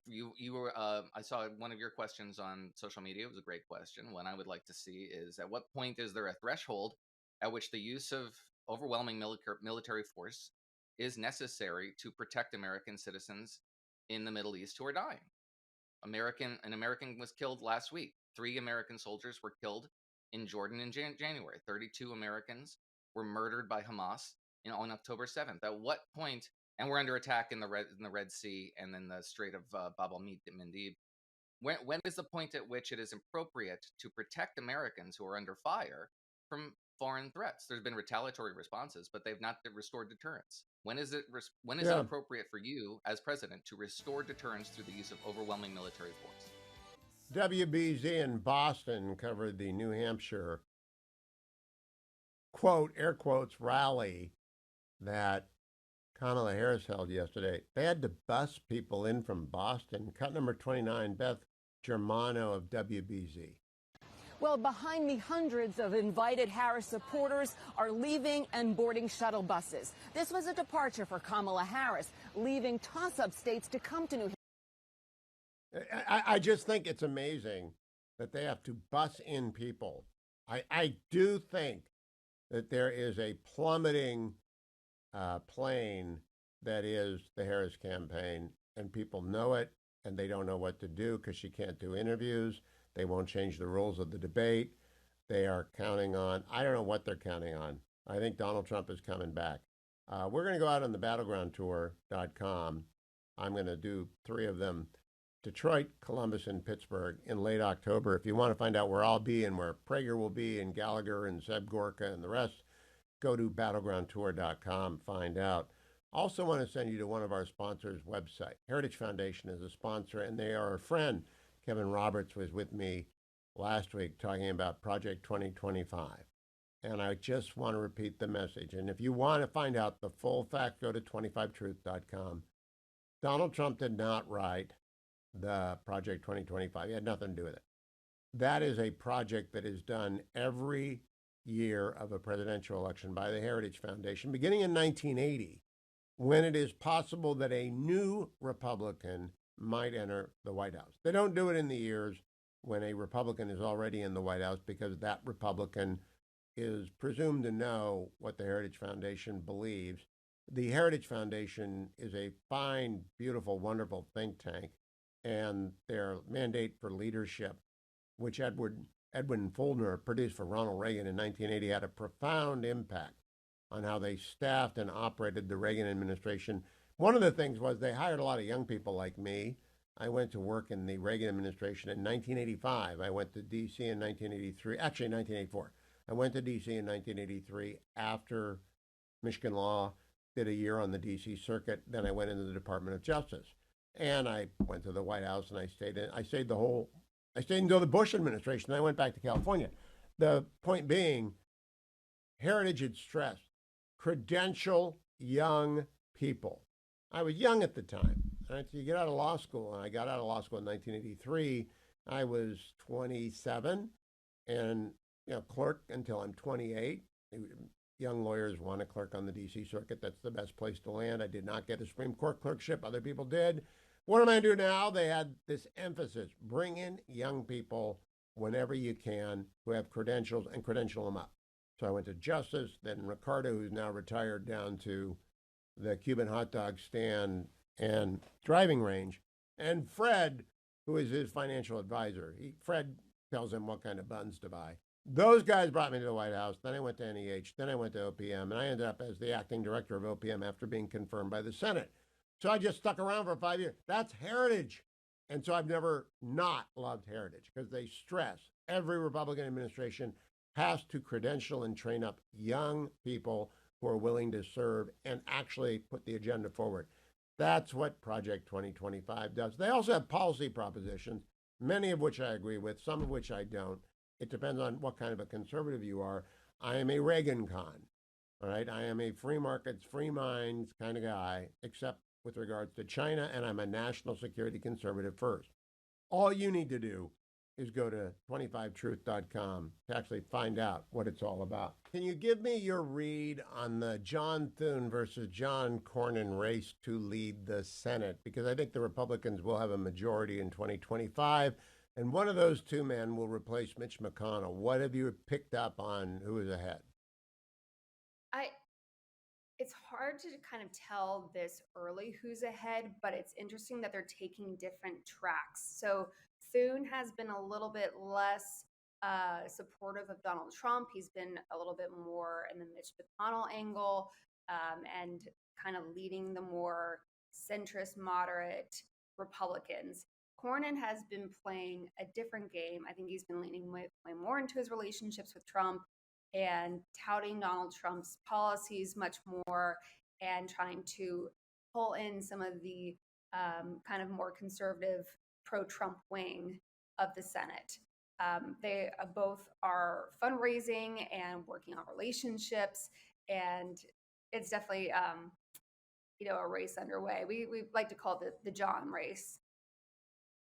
You were I saw one of your questions on social media. It was a great question. One I would like to see is, at what point is there a threshold at which the use of overwhelming military force is necessary to protect American citizens in the Middle East who are dying? An American was killed last week. 3 American soldiers were killed in Jordan in January. 32 Americans were murdered by Hamas on October 7th. At what point? And we're under attack in the Red Sea and then the Strait of Bab el-Mandeb. When is the point at which it is appropriate to protect Americans who are under fire from foreign threats? There's been retaliatory responses, but they've not restored deterrence. When is it appropriate for you as president to restore deterrence through the use of overwhelming military force? WBZ in Boston covered the New Hampshire, quote, air quotes, rally that Kamala Harris held yesterday. They had to bus people in from Boston. Cut number 29, Beth Germano of WBZ. Well, behind me, hundreds of invited Harris supporters are leaving and boarding shuttle buses. This was a departure for Kamala Harris, leaving toss-up states to come to New Hampshire. I just think it's amazing that they have to bus in people. I do think that there is a plummeting plane that is the Harris campaign, and people know it, and they don't know what to do because she can't do interviews. They won't change the rules of the debate. They are counting on, I don't know what they're counting on. I think Donald Trump is coming back. We're going to go out on the battlegroundtour.com. I'm going to do 3 of them: Detroit, Columbus, and Pittsburgh in late October. If you want to find out where I'll be and where Prager will be and Gallagher and Zeb Gorka and the rest, go to battlegroundtour.com, find out. Also want to send you to one of our sponsors' website. Heritage Foundation is a sponsor, and they are a friend. Kevin Roberts was with me last week talking about Project 2025. And I just want to repeat the message. And if you want to find out the full fact, go to 25truth.com. Donald Trump did not write the Project 2025. He had nothing to do with it. that is a project that is done every year of a presidential election by the Heritage Foundation, beginning in 1980, when it is possible that a new Republican might enter the White House. They don't do it in the years when a Republican is already in the White House because that Republican is presumed to know what the Heritage Foundation believes. The Heritage Foundation is a fine, beautiful, wonderful think tank, and their mandate for leadership, which Edwin Fulner produced for Ronald Reagan in 1980, had a profound impact on how they staffed and operated the Reagan administration. One of the things was they hired a lot of young people like me. I went to work in the Reagan administration in 1985. I went to D.C. in 1983, actually 1984. I went to D.C. in 1983 after Michigan Law did a year on the D.C. circuit. Then I went into the Department of Justice. And I went to the White House and I stayed until the Bush administration. Then I went back to California. The point being, Heritage had stressed credential young people. I was young at the time. Right? So you get out of law school, and I got out of law school in 1983. I was 27 and clerk until I'm 28. Young lawyers want to clerk on the D.C. circuit. That's the best place to land. I did not get a Supreme Court clerkship. Other people did. What am I doing now? They had this emphasis: bring in young people whenever you can who have credentials and credential them up. So I went to Justice, then Ricardo, who's now retired, down to the Cuban hot dog stand and driving range, and Fred, who is his financial advisor. Fred tells him what kind of buns to buy. Those guys brought me to the White House. Then I went to NEH. Then I went to OPM, and I ended up as the acting director of OPM after being confirmed by the Senate. So I just stuck around for 5 years. That's Heritage. And so I've never not loved Heritage because they stress every Republican administration has to credential and train up young people who are willing to serve and actually put the agenda forward. That's what Project 2025 does. They also have policy propositions, many of which I agree with, some of which I don't. It depends on what kind of a conservative you are. I am a Reagan con, all right? I am a free markets, free minds kind of guy, except with regards to China, and I'm a national security conservative first. All you need to do is go to 25truth.com to actually find out what it's all about. Can you give me your read on the John Thune versus John Cornyn race to lead the Senate? Because I think the Republicans will have a majority in 2025, and one of those two men will replace Mitch McConnell. What have you picked up on who is ahead? It's hard to kind of tell this early who's ahead, but it's interesting that they're taking different tracks. So Thune has been a little bit less supportive of Donald Trump. He's been a little bit more in the Mitch McConnell angle and kind of leading the more centrist, moderate Republicans. Cornyn has been playing a different game. I think he's been leaning way more into his relationships with Trump and touting Donald Trump's policies much more and trying to pull in some of the kind of more conservative pro-Trump wing of the Senate. They both are fundraising and working on relationships, and it's definitely a race underway. We like to call it the John race.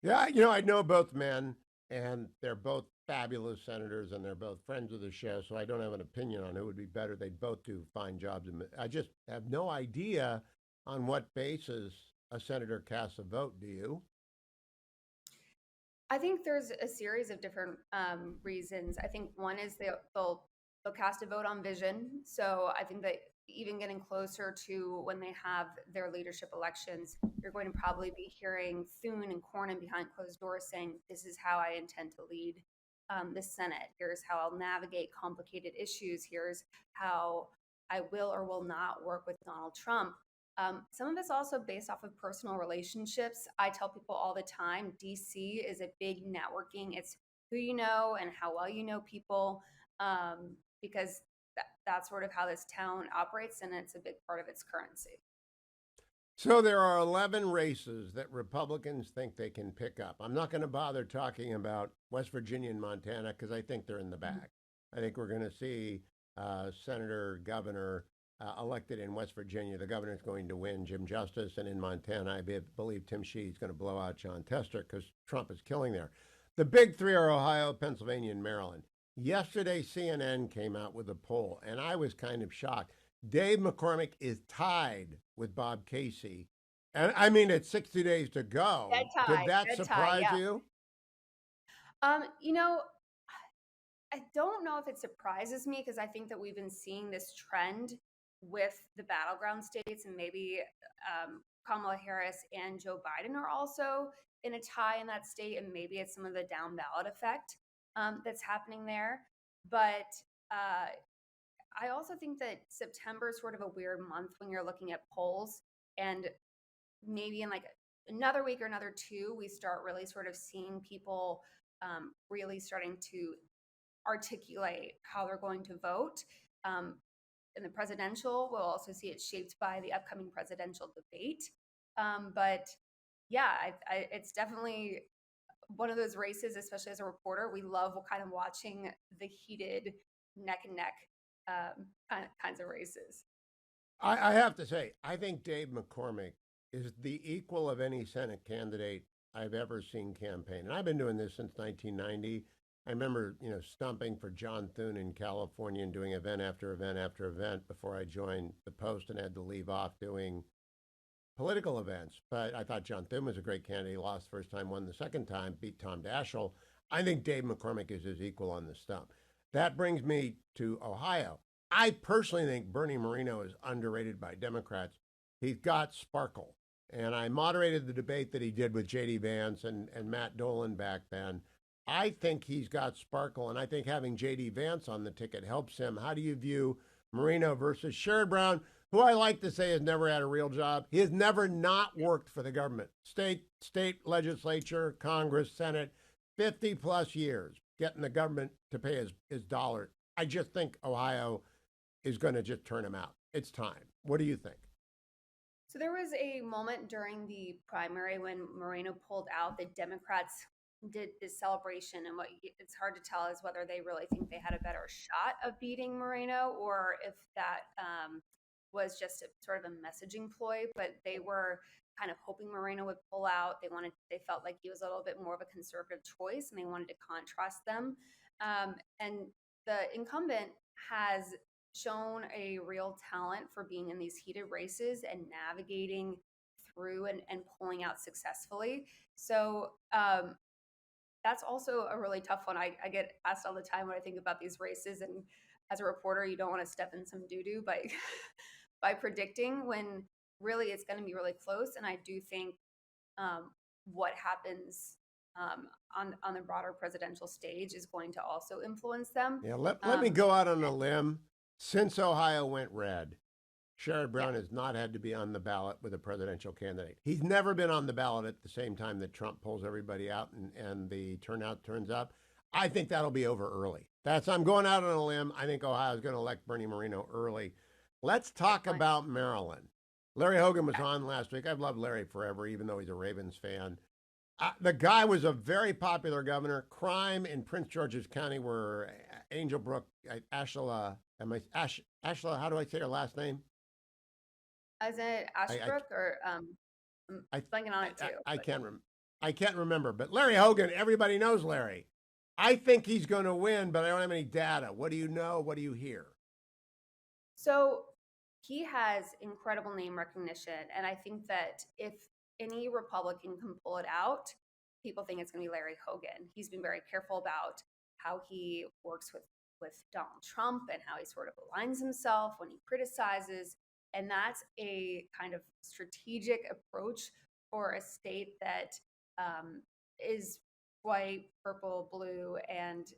Yeah, I know both men, and they're both fabulous senators, and they're both friends of the show, so I don't have an opinion on who would be better. They'd both do fine jobs. I just have no idea on what basis a senator casts a vote. Do you? I think there's a series of different reasons. I think one is they'll cast a vote on vision. So I think that even getting closer to when they have their leadership elections, you're going to probably be hearing Thune and Cornyn behind closed doors saying, this is how I intend to lead the Senate. Here's how I'll navigate complicated issues. Here's how I will or will not work with Donald Trump. Some of it's also based off of personal relationships. I tell people all the time, DC is a big networking. It's who you know and how well you know people, because that's sort of how this town operates, and it's a big part of its currency. So there are 11 races that Republicans think they can pick up. I'm not going to bother talking about West Virginia and Montana because I think they're in the bag. I think we're going to see Senator, Governor elected in West Virginia. The governor's going to win, Jim Justice, and in Montana, I believe Tim Sheehy is going to blow out John Tester because Trump is killing there. The big three are Ohio, Pennsylvania, and Maryland. Yesterday, CNN came out with a poll, and I was kind of shocked. Dave McCormick is tied with Bob Casey. And I mean, it's 60 days to go. Dead tie, Did that dead tie, surprise yeah. you? You know, I don't know if it surprises me because I think that we've been seeing this trend with the battleground states, and maybe Kamala Harris and Joe Biden are also in a tie in that state, and maybe it's some of the down ballot effect that's happening there. But I also think that September is sort of a weird month when you're looking at polls, and maybe in like another week or another two, we start really sort of seeing people really starting to articulate how they're going to vote. In the presidential, we'll also see it shaped by the upcoming presidential debate. But yeah, it's definitely one of those races, especially as a reporter, we love kind of watching the heated neck and neck kinds of races. I have to say, I think Dave McCormick is the equal of any Senate candidate I've ever seen campaign. And I've been doing this since 1990. I remember, stumping for John Thune in California and doing event after event after event before I joined the Post and had to leave off doing political events. But I thought John Thune was a great candidate. He lost the first time, won the second time, beat Tom Daschle. I think Dave McCormick is his equal on the stump. That brings me to Ohio. I personally think Bernie Moreno is underrated by Democrats. He's got sparkle. And I moderated the debate that he did with J.D. Vance and Matt Dolan back then. I think he's got sparkle, and I think having J.D. Vance on the ticket helps him. How do you view Moreno versus Sherrod Brown, who I like to say has never had a real job? He has never not worked for the government. State legislature, Congress, Senate, 50-plus years getting the government to pay his dollar. I just think Ohio is going to just turn him out. It's time. What do you think? So there was a moment during the primary when Moreno pulled out, the Democrats did this celebration, and what it's hard to tell is whether they really think they had a better shot of beating Moreno or if that was just sort of a messaging ploy. But they were kind of hoping Moreno would pull out. They felt like he was a little bit more of a conservative choice, and they wanted to contrast them. And the incumbent has shown a real talent for being in these heated races and navigating through and pulling out successfully. So that's also a really tough one. I get asked all the time what I think about these races, and as a reporter, you don't want to step in some doo-doo by predicting when really it's going to be really close. And I do think what happens on the broader presidential stage is going to also influence them. Yeah, let me go out on a limb. Since Ohio went red, Sherrod Brown has not had to be on the ballot with a presidential candidate. He's never been on the ballot at the same time that Trump pulls everybody out and the turnout turns up. I think that'll be over early. I'm going out on a limb. I think Ohio is going to elect Bernie Moreno early. Let's talk about Maryland. Larry Hogan was on last week. I've loved Larry forever, even though he's a Ravens fan. The guy was a very popular governor. Crime in Prince George's County, where Angel Brook, Ashla, how do I say her last name? Is it Ashbrook or I'm blanking on it too? I can't remember. But Larry Hogan, everybody knows Larry. I think he's going to win, but I don't have any data. What do you know? What do you hear? So he has incredible name recognition, and I think that if any Republican can pull it out, people think it's going to be Larry Hogan. He's been very careful about how he works with Donald Trump and how he sort of aligns himself when he criticizes. And that's a kind of strategic approach for a state that is white, purple, blue, and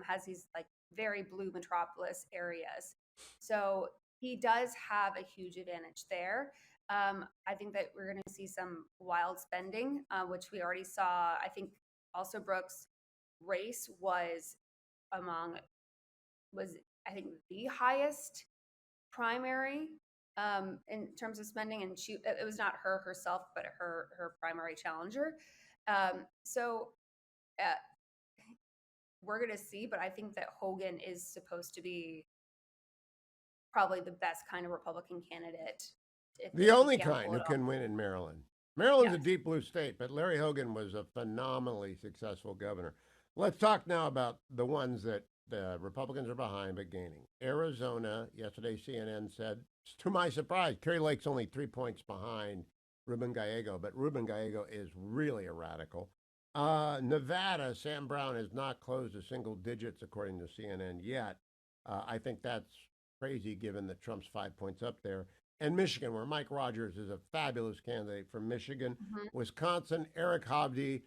has these like very blue metropolis areas. So he does have a huge advantage there. I think that we're going to see some wild spending, which we already saw. I think also Brooks' race was I think the highest primary in terms of spending, and it was not her herself, but her primary challenger. So we're going to see, but I think that Hogan is supposed to be probably the best kind of Republican candidate. The only kind who can win in Maryland. Maryland's a deep blue state, but Larry Hogan was a phenomenally successful governor. Let's talk now about the ones that the Republicans are behind but gaining. Arizona, yesterday CNN said, to my surprise, Kerry Lake's only 3 points behind Ruben Gallego, but Ruben Gallego is really a radical. Nevada, Sam Brown has not closed to single digits, according to CNN, yet. I think that's crazy given that Trump's 5 points up there. And Michigan, where Mike Rogers is a fabulous candidate from Michigan. Wisconsin, Eric Hovde,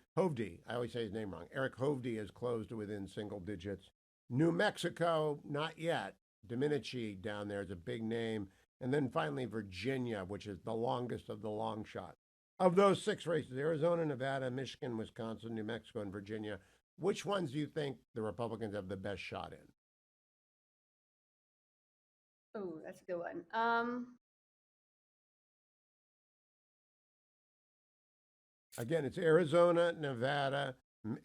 I always say his name wrong. Eric Hovde is closed to within single digits. New Mexico, not yet. Domenici down there is a big name. And then finally, Virginia, which is the longest of the long shot. Of those 6 races, Arizona, Nevada, Michigan, Wisconsin, New Mexico, and Virginia, which ones do you think the Republicans have the best shot in? Oh, that's a good one. Again, it's Arizona, Nevada.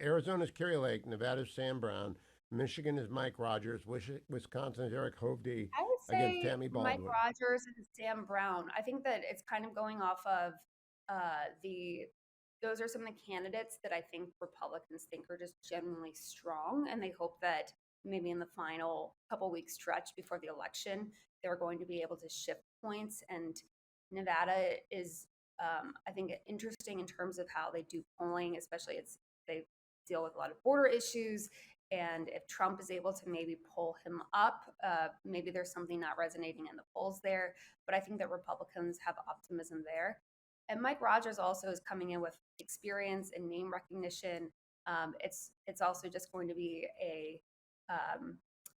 Arizona's Kerry Lake, Nevada's Sam Brown, Michigan is Mike Rogers, Wisconsin is Eric Hovde I would against say Tammy Mike Baldwin. Rogers and Sam Brown. I think that it's kind of going off of those are some of the candidates that I think Republicans think are just generally strong, and they hope that maybe in the final couple week stretch before the election, they're going to be able to shift points. And Nevada is, I think, interesting in terms of how they do polling, especially they deal with a lot of border issues. And if Trump is able to maybe pull him up, maybe there's something not resonating in the polls there. But I think that Republicans have optimism there. And Mike Rogers also is coming in with experience and name recognition. It's also just going to be a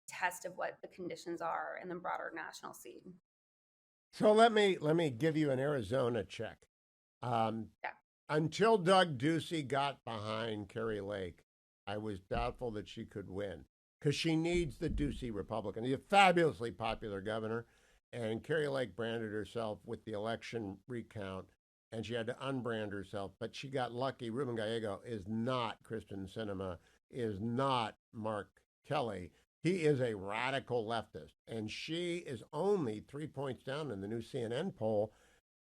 test of what the conditions are in the broader national scene. So let me give you an Arizona check. Until Doug Ducey got behind Kerry Lake, I was doubtful that she could win because she needs the Ducey Republican. He's a fabulously popular governor, and Kerry Lake branded herself with the election recount, and she had to unbrand herself, but she got lucky. Ruben Gallego is not Kristen Sinema, is not Mark Kelly. He is a radical leftist, and she is only 3 points down in the new CNN poll.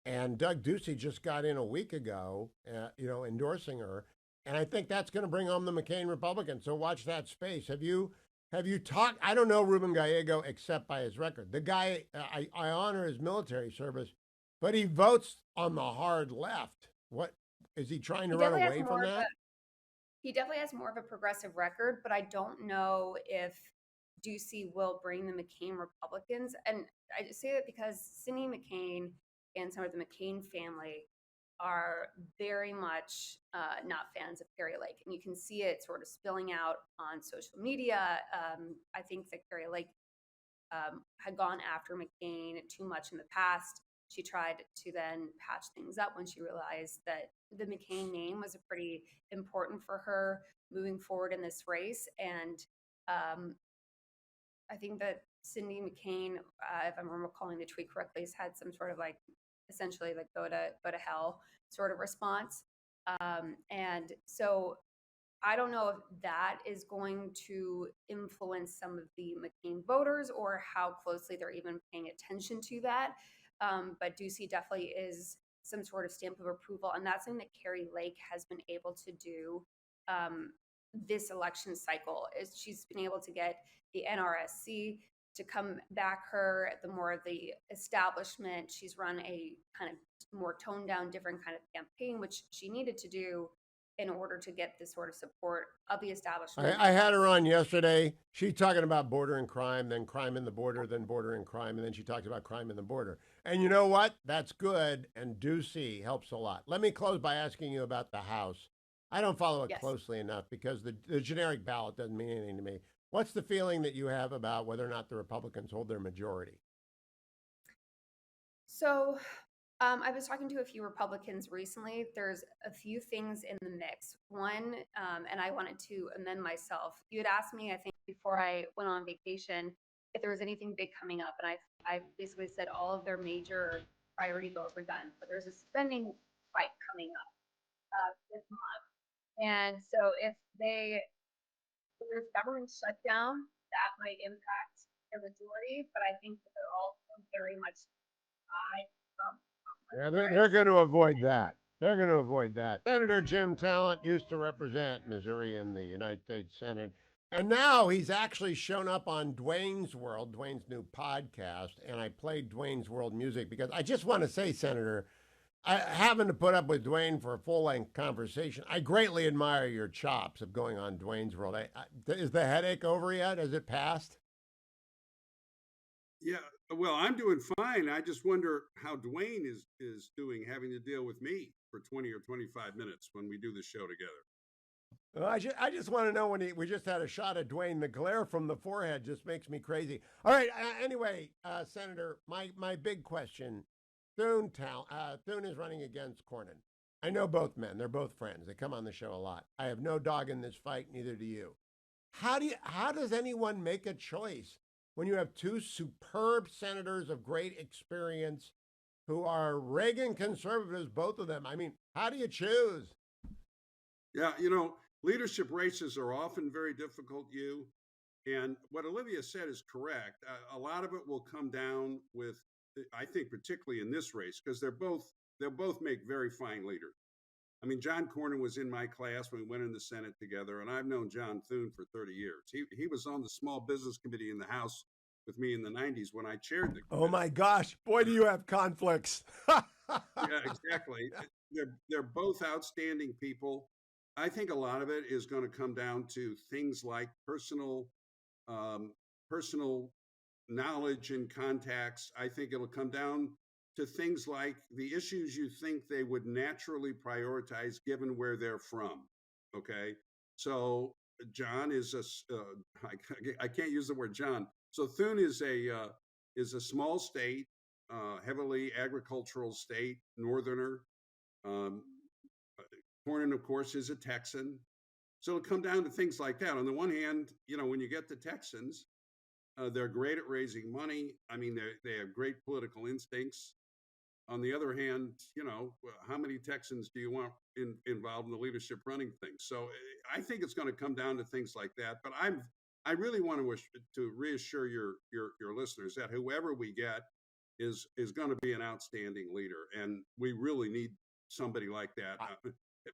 And Doug Ducey just got in a week ago, endorsing her. And I think that's going to bring home the McCain Republicans. So watch that space. Have you talked? I don't know Ruben Gallego except by his record. The guy, I honor his military service, but he votes on the hard left. What is he trying to run away from that? He definitely has more of a progressive record, but I don't know if Ducey will bring the McCain Republicans. And I just say that because Cindy McCain and some of the McCain family are very much not fans of Kerry Lake. And you can see it sort of spilling out on social media. I think that Kerry Lake had gone after McCain too much in the past. She tried to then patch things up when she realized that the McCain name was pretty important for her moving forward in this race. And I think that Cindy McCain, if I'm recalling the tweet correctly, has had some sort of essentially go to hell sort of response. And so I don't know if that is going to influence some of the McCain voters or how closely they're even paying attention to that. But Ducey definitely is some sort of stamp of approval. And that's something that Kerry Lake has been able to do this election cycle. Is she's been able to get the NRSC to come back her, the more of the establishment. She's run a kind of more toned down, different kind of campaign, which she needed to do in order to get this sort of support of the establishment. I had her on yesterday. She's talking about border and crime, then crime in the border, then border and crime, and then she talks about crime in the border. And you know what? That's good, and Ducey helps a lot. Let me close by asking you about the House. I don't follow it closely enough because the generic ballot doesn't mean anything to me. What's the feeling that you have about whether or not the Republicans hold their majority? So I was talking to a few Republicans recently. There's a few things in the mix. One, and I wanted to amend myself. You had asked me, I think, before I went on vacation, if there was anything big coming up. And I basically said all of their major priority goals were done. But there's a spending fight coming up this month. And so if there's government shutdown, that might impact their majority. But I think that they're also very much high. Yeah, they're going to avoid that. They're going to avoid that. Senator Jim Talent used to represent Missouri in the United States Senate. And now he's actually shown up on Dwayne's World, Dwayne's new podcast. And I played Dwayne's World music because I just want to say, Senator, having to put up with Dwayne for a full length conversation, I greatly admire your chops of going on Dwayne's World. Is the headache over yet? Has it passed? Yeah, well, I'm doing fine. I just wonder how Dwayne is doing, having to deal with me for 20 or 25 minutes when we do the show together. Well, I just want to know when we just had a shot of Dwayne. The glare from the forehead just makes me crazy. All right. Anyway, Senator, my big question: Thune is running against Cornyn. I know both men; they're both friends. They come on the show a lot. I have no dog in this fight. Neither do you. How does anyone make a choice when you have two superb senators of great experience who are Reagan conservatives, both of them? I mean, how do you choose? Yeah, leadership races are often very difficult, and what Olivia said is correct. A lot of it will come down with, I think, particularly in this race, because they'll both make very fine leaders. I mean, John Cornyn was in my class when we went in the Senate together, and I've known John Thune for 30 years. He was on the Small Business Committee in the House with me in the 90s when I chaired the committee. Oh my gosh, boy, do you have conflicts. Yeah, exactly. They're both outstanding people. I think a lot of it is going to come down to things like personal knowledge and contacts. I think it'll come down to things like the issues you think they would naturally prioritize given where they're from. Okay, so John is I can't use the word John. So Thune is a small state, heavily agricultural state, northerner. Cornyn, of course, is a Texan. So it'll come down to things like that. On the one hand, when you get the Texans, they're great at raising money. I mean, they have great political instincts. On the other hand, how many Texans do you want involved in the leadership running thing? So I think it's going to come down to things like that. But I really want to reassure your listeners that whoever we get is going to be an outstanding leader, and we really need somebody like that.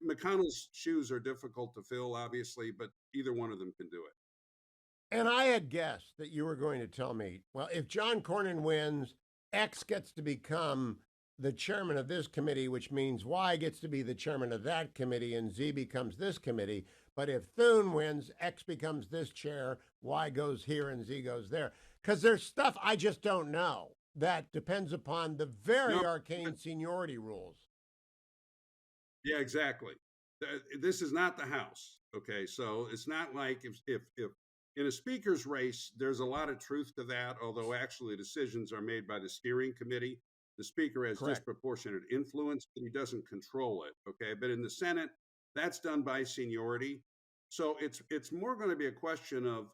McConnell's shoes are difficult to fill, obviously, but either one of them can do it. And I had guessed that you were going to tell me, well, if John Cornyn wins, X gets to become the chairman of this committee, which means Y gets to be the chairman of that committee, and Z becomes this committee. But if Thune wins, X becomes this chair, Y goes here, and Z goes there. Because there's stuff I just don't know that depends upon the very arcane seniority rules. Yeah, exactly. This is not the House. Okay, so it's not like if in a speaker's race, there's a lot of truth to that, although actually decisions are made by the steering committee. The speaker has disproportionate influence, but he doesn't control it. Okay, but in the Senate, that's done by seniority. So it's more going to be a question of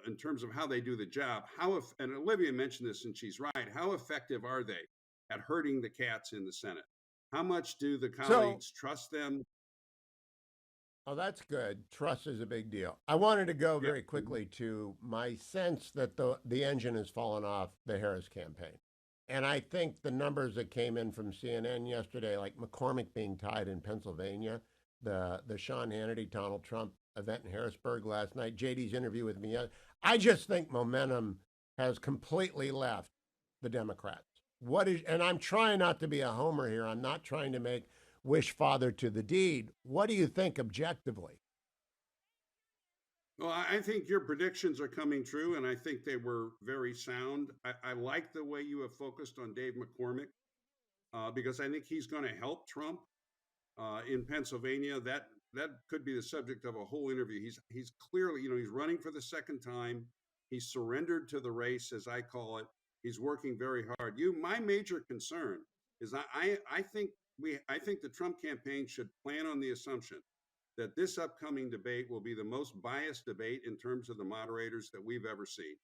in terms of how they do the job. And Olivia mentioned this, and she's right. How effective are they at herding the cats in the Senate? How much do the colleagues trust them? Oh, that's good. Trust is a big deal. I wanted to go very quickly to my sense that the engine has fallen off the Harris campaign. And I think the numbers that came in from CNN yesterday, like McCormick being tied in Pennsylvania, the Sean Hannity, Donald Trump event in Harrisburg last night, JD's interview with me, I just think momentum has completely left the Democrats. And I'm trying not to be a homer here. I'm not trying to make wish father to the deed. What do you think objectively? Well, I think your predictions are coming true, and I think they were very sound. I like the way you have focused on Dave McCormick because I think he's going to help Trump in Pennsylvania. That could be the subject of a whole interview. He's clearly, he's running for the second time. He's surrendered to the race, as I call it. He's working very hard. My major concern is I think the Trump campaign should plan on the assumption that this upcoming debate will be the most biased debate in terms of the moderators that we've ever seen.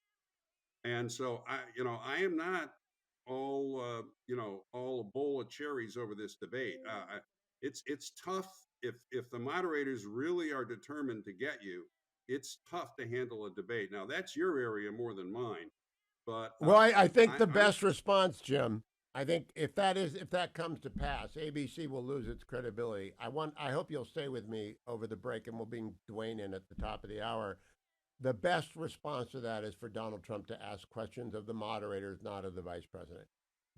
And so I am not all a bowl of cherries over this debate. It's tough if the moderators really are determined to get you. It's tough to handle a debate. Now that's your area more than mine. But I think the best response, Jim, I think if that comes to pass, ABC will lose its credibility. I hope you'll stay with me over the break, and we'll bring Dwayne in at the top of the hour. The best response to that is for Donald Trump to ask questions of the moderators, not of the vice president.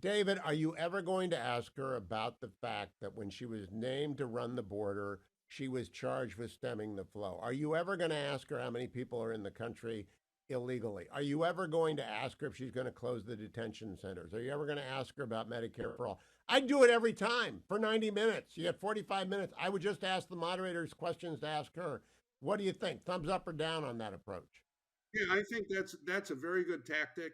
David, are you ever going to ask her about the fact that when she was named to run the border, she was charged with stemming the flow? Are you ever going to ask her how many people are in the country illegally? Are you ever going to ask her if she's going to close the detention centers? Are you ever going to ask her about Medicare for all? I do it every time for 90 minutes. You get 45 minutes. I would just ask the moderators questions to ask her. What do you think? Thumbs up or down on that approach? Yeah, I think that's a very good tactic.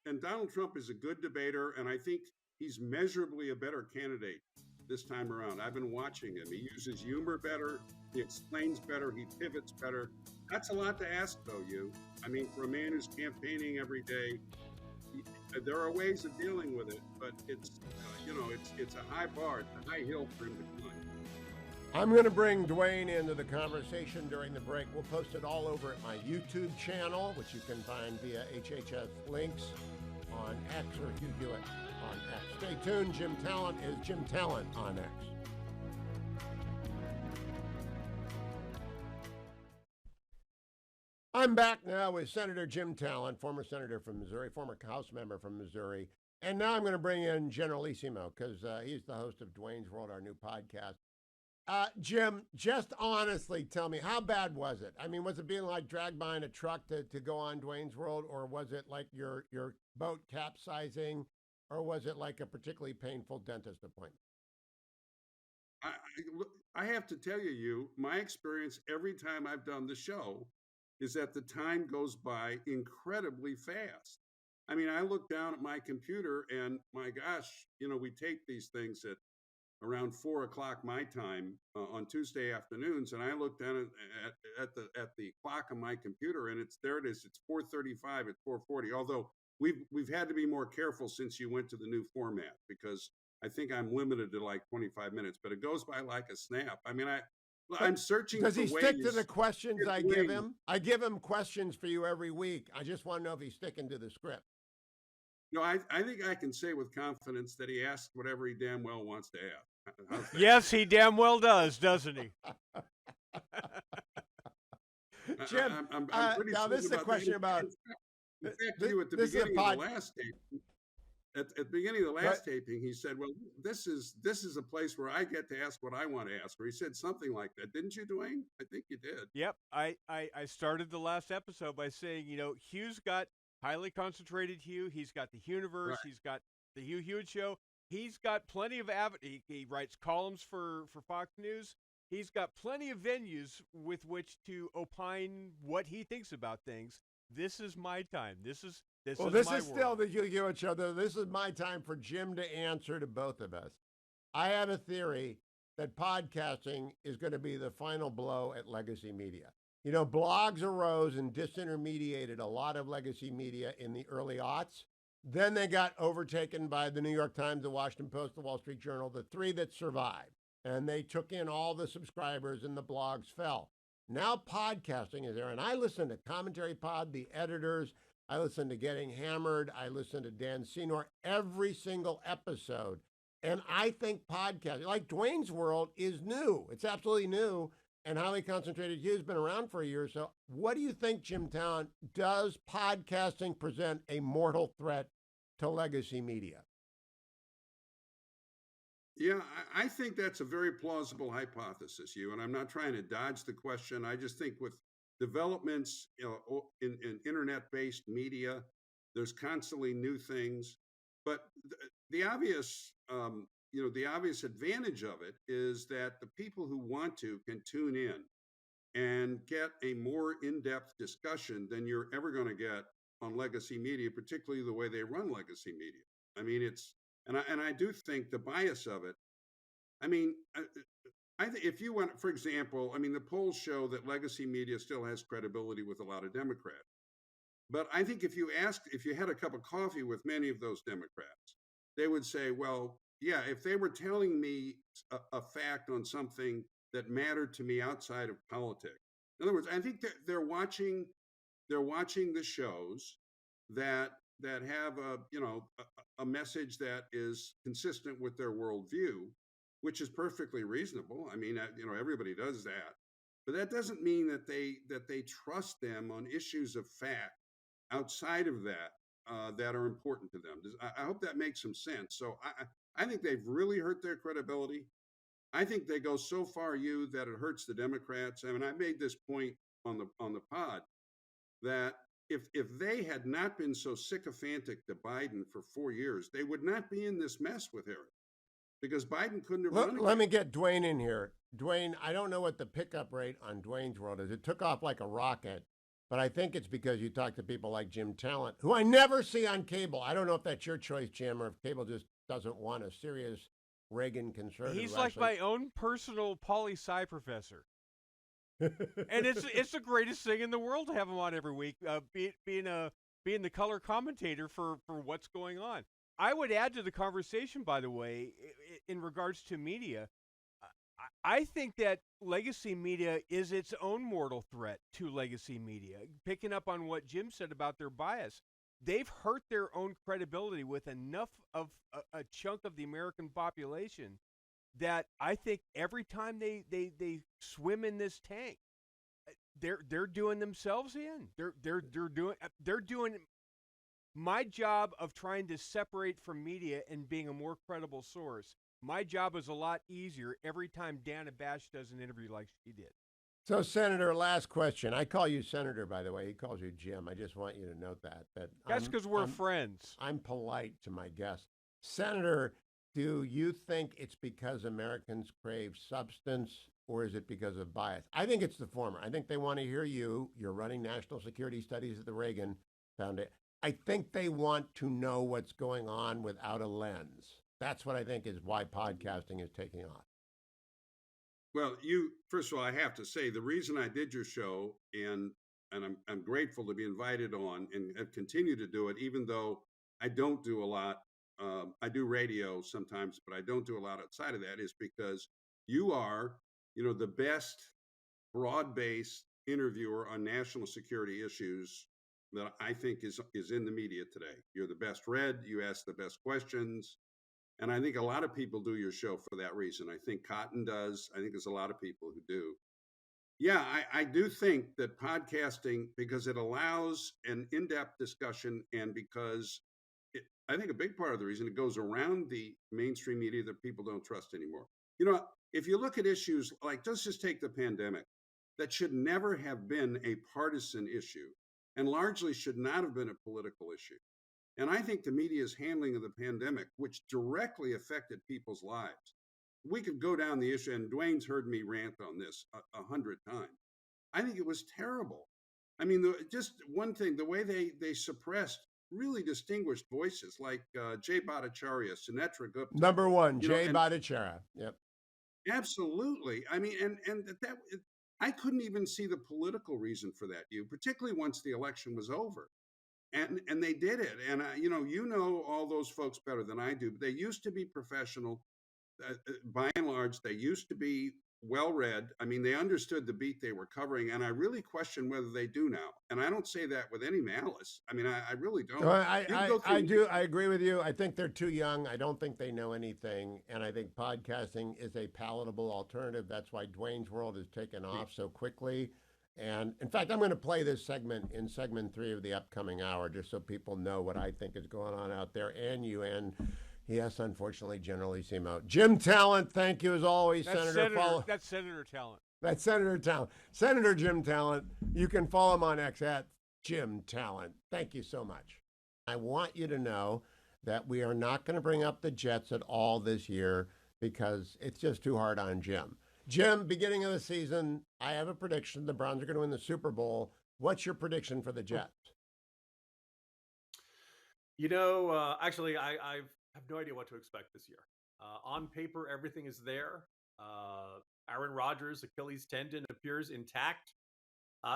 And Donald Trump is a good debater, and I think he's measurably a better candidate this time around. I've been watching him. He uses humor better, he explains better, he pivots better. That's a lot to ask, though. I mean, for a man who's campaigning every day, there are ways of dealing with it, but it's a high bar, it's a high hill for him to climb. I'm going to bring Dwayne into the conversation during the break. We'll post it all over at my YouTube channel, which you can find via HHS links on X, or Hugh Hewitt on X. Stay tuned. Jim Talent is Jim Talent on X. I'm back now with Senator Jim Talent, former senator from Missouri, former House member from Missouri. And now I'm going to bring in Generalissimo because he's the host of Dwayne's World, our new podcast. Jim, just honestly tell me, how bad was it? I mean, was it being like dragged behind a truck to go on Dwayne's World, or was it like your boat capsizing, or was it like a particularly painful dentist appointment? I have to tell you, my experience every time I've done the show is that the time goes by incredibly fast. I mean, I look down at my computer and my gosh, we tape these things at around 4:00 my time on Tuesday afternoons, and I look down at the clock on my computer, and it's 4:35 at 4:40. Although we've had to be more careful since you went to the new format, because I think I'm limited to like 25 minutes, but it goes by like a snap. I mean, I'm searching. Does he ways stick to the questions I give him? I give him questions for you every week. I just want to know if he's sticking to the script. No, I think I can say with confidence that he asks whatever he damn well wants to ask. Yes, he damn well does, doesn't he? Jim, I'm now this is a question about. In fact, you at the beginning of the last taping, at the beginning of the last taping, he said, "Well, this is a place where I get to ask what I want to ask." Or he said something like that, didn't you, Dwayne? I think you did. Yep, I started the last episode by saying, Hugh's got highly concentrated Hugh. He's got the Hugh-niverse. Right. He's got the Hugh Hewitt Show. He's got plenty of he writes columns for Fox News. He's got plenty of venues with which to opine what he thinks about things. This is my time. This is still the Hugh Hewitt Show. Though this is my time for Jim to answer to both of us. I have a theory that podcasting is going to be the final blow at legacy media. Blogs arose and disintermediated a lot of legacy media in the early aughts. Then they got overtaken by the New York Times, the Washington Post, the Wall Street Journal, the three that survived. And they took in all the subscribers and the blogs fell. Now podcasting is there. And I listen to Commentary Pod, the editors. I listen to Getting Hammered. I listen to Dan Senor every single episode. And I think podcasting, like Dwayne's World, is new. It's absolutely new. And highly concentrated Hugh has been around for a year or so. What do you think, Jim Talent? Does podcasting present a mortal threat to legacy media? Yeah, I think that's a very plausible hypothesis, Hugh. And I'm not trying to dodge the question. I just think with developments in internet-based media, there's constantly new things. But the obvious the obvious advantage of it is that the people who want to can tune in and get a more in-depth discussion than you're ever going to get on legacy media, particularly the way they run legacy media. I mean, I do think the bias of it. I mean, if you went, for example, I mean, the polls show that legacy media still has credibility with a lot of Democrats. But I think if you had a cup of coffee with many of those Democrats, they would say, well, yeah, if they were telling me a fact on something that mattered to me outside of politics. In other words, I think they're watching the shows that that have a message that is consistent with their worldview, which is perfectly reasonable. I mean, everybody does that, but that doesn't mean that they trust them on issues of fact outside of that that are important to them. I hope that makes some sense. So I think they've really hurt their credibility. I think they go so far, that it hurts the Democrats. I mean, I made this point on the pod that if they had not been so sycophantic to Biden for 4 years, they would not be in this mess with Harris, because Biden couldn't have run. Let me get Dwayne in here. Dwayne, I don't know what the pickup rate on Dwayne's world is. It took off like a rocket, but I think it's because you talk to people like Jim Talent, who I never see on cable. I don't know if that's your choice, Jim, or if cable just doesn't want a serious Reagan conservative. He's like my own personal poli-sci professor. And it's the greatest thing in the world to have him on every week, being the color commentator for what's going on. I would add to the conversation, by the way, in regards to media, I think that legacy media is its own mortal threat to legacy media. Picking up on what Jim said about their bias, they've hurt their own credibility with enough of a chunk of the American population that I think every time they swim in this tank, they're doing themselves in. They're doing my job of trying to separate from media and being a more credible source. My job is a lot easier every time Dana Bash does an interview like she did. So, Senator, last question. I call you Senator, by the way. He calls you Jim. I just want you to note that. That's because we're friends. I'm polite to my guests. Senator, do you think it's because Americans crave substance, or is it because of bias? I think it's the former. I think they want to hear you. You're running national security studies at the Reagan Foundation. I think they want to know what's going on without a lens. That's what I think is why podcasting is taking off. Well, first of all, I have to say the reason I did your show, and I'm grateful to be invited on and continue to do it, even though I don't do a lot. I do radio sometimes, but I don't do a lot outside of that, is because you are, the best broad-based interviewer on national security issues that I think is in the media today. You're the best read. You ask the best questions. And I think a lot of people do your show for that reason. I think Cotton does. I think there's a lot of people who do. Yeah, I do think that podcasting, because it allows an in-depth discussion, and because I think a big part of the reason it goes around the mainstream media that people don't trust anymore. If you look at issues like, let's just take the pandemic, that should never have been a partisan issue and largely should not have been a political issue. And I think the media's handling of the pandemic, which directly affected people's lives, we could go down the issue, and Dwayne's heard me rant on this 100 times. I think it was terrible. I mean, just one thing, the way they suppressed really distinguished voices like Jay Bhattacharya, Sunetra Gupta. Number one, Jay Bhattacharya. Yep. Absolutely. I mean, and that I couldn't even see the political reason for that, particularly once the election was over. And they did it. And, all those folks better than I do. But they used to be professional. By and large, they used to be well-read. I mean, they understood the beat they were covering. And I really question whether they do now. And I don't say that with any malice. I mean, I really don't. I do. I agree with you. I think they're too young. I don't think they know anything. And I think podcasting is a palatable alternative. That's why Dwayne's World has taken off so quickly. And in fact, I'm going to play this segment in segment 3 of the upcoming hour, just so people know what I think is going on out there, and you, and yes, unfortunately, Generalissimo. Jim Talent, thank you as always, Senator. That's Senator Talent. That's Senator Talent. Senator Jim Talent. You can follow him on X at Jim Talent. Thank you so much. I want you to know that we are not going to bring up the Jets at all this year because it's just too hard on Jim. Jim, beginning of the season, I have a prediction. The Browns are going to win the Super Bowl. What's your prediction for the Jets? Actually, I have no idea what to expect this year. On paper, everything is there. Aaron Rodgers' Achilles tendon appears intact.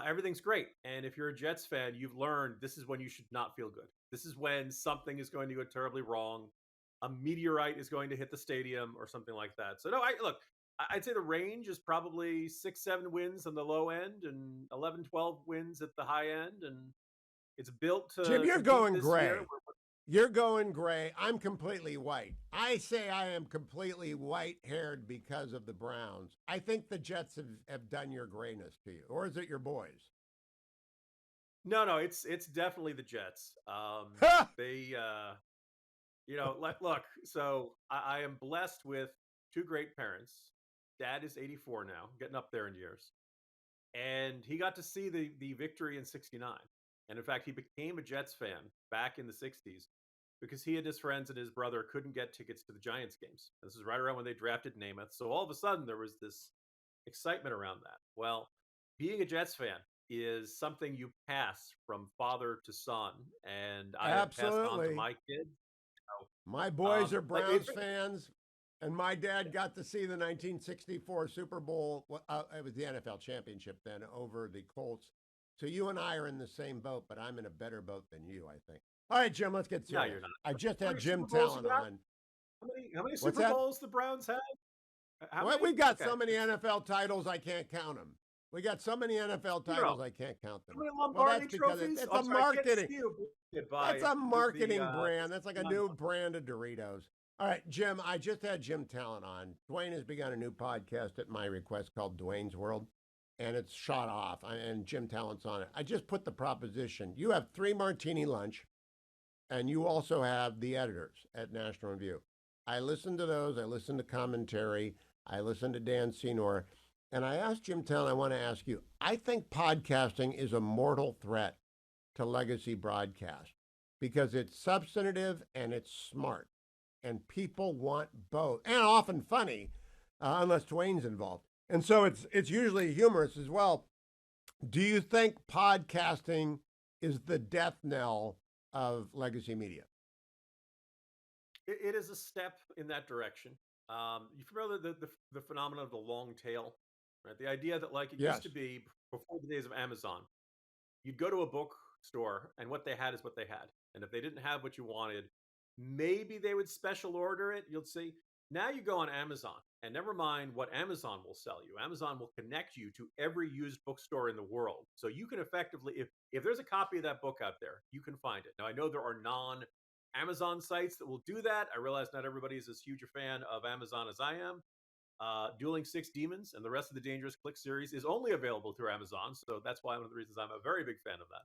Everything's great. And if you're a Jets fan, you've learned this is when you should not feel good. This is when something is going to go terribly wrong. A meteorite is going to hit the stadium or something like that. So, no, I'd say the range is probably 6-7 wins on the low end and 11-12 wins at the high end. And It's built to Jim, you're compete going this gray. year. You're going gray. I'm completely white. I say I am completely white-haired because of the Browns. I think the Jets have done your grayness to you. Or is it your boys? No, it's definitely the Jets. They, look. So I am blessed with two great parents. Dad is 84 now, getting up there in years, and he got to see the victory in '69. And in fact, he became a Jets fan back in the '60s because he and his friends and his brother couldn't get tickets to the Giants games. This is right around when they drafted Namath. So all of a sudden, there was this excitement around that. Well, being a Jets fan is something you pass from father to son, and I have passed on to Absolutely. my kids. My boys are Like, Browns fans, and my dad got to see the 1964 Super Bowl. It was the NFL championship then over the Colts. So you and I are in the same boat, but I'm in a better boat than you, I think. All right, Jim, let's get No, serious. you're not. I just How had many Jim Super Bowls Talon you got? on. How many What's Super that? Bowls the Browns have? How Well, many? we've got Okay. so many NFL titles, I can't count them. We got so many NFL titles, I can't count them. How many Well, Lombardi that's because trophies? it's Oh, a sorry, I can't marketing. see you by That's a marketing brand. That's like a new non- brand of Doritos. All right, Jim, I just had Jim Talon on. Dwayne has begun a new podcast at my request called Dwayne's World, and it's shot off, and Jim Talon's on it. I just put the proposition. You have 3 martini lunch, and you also have the editors at National Review. I listened to those. I listened to commentary. I listened to Dan Senor. And I asked Jim Talon, I want to ask you, I think podcasting is a mortal threat to legacy broadcast because it's substantive and it's smart. And people want both, and often funny, unless Dwayne's involved. And so it's usually humorous as well. Do you think podcasting is the death knell of legacy media? It is a step in that direction. You familiar the phenomenon of the long tail, right? The idea that like it Yes. used to be before the days of Amazon, you'd go to a bookstore and what they had is what they had, and if they didn't have what you wanted, maybe they would special order it. You'll see. Now you go on Amazon, and never mind what Amazon will sell you. Amazon will connect you to every used bookstore in the world, so you can effectively, if there's a copy of that book out there, you can find it. Now I know there are non-Amazon sites that will do that. I realize not everybody is as huge a fan of Amazon as I am. Dueling Six Demons and the rest of the Dangerous Click series is only available through Amazon, so that's why one of the reasons I'm a very big fan of that.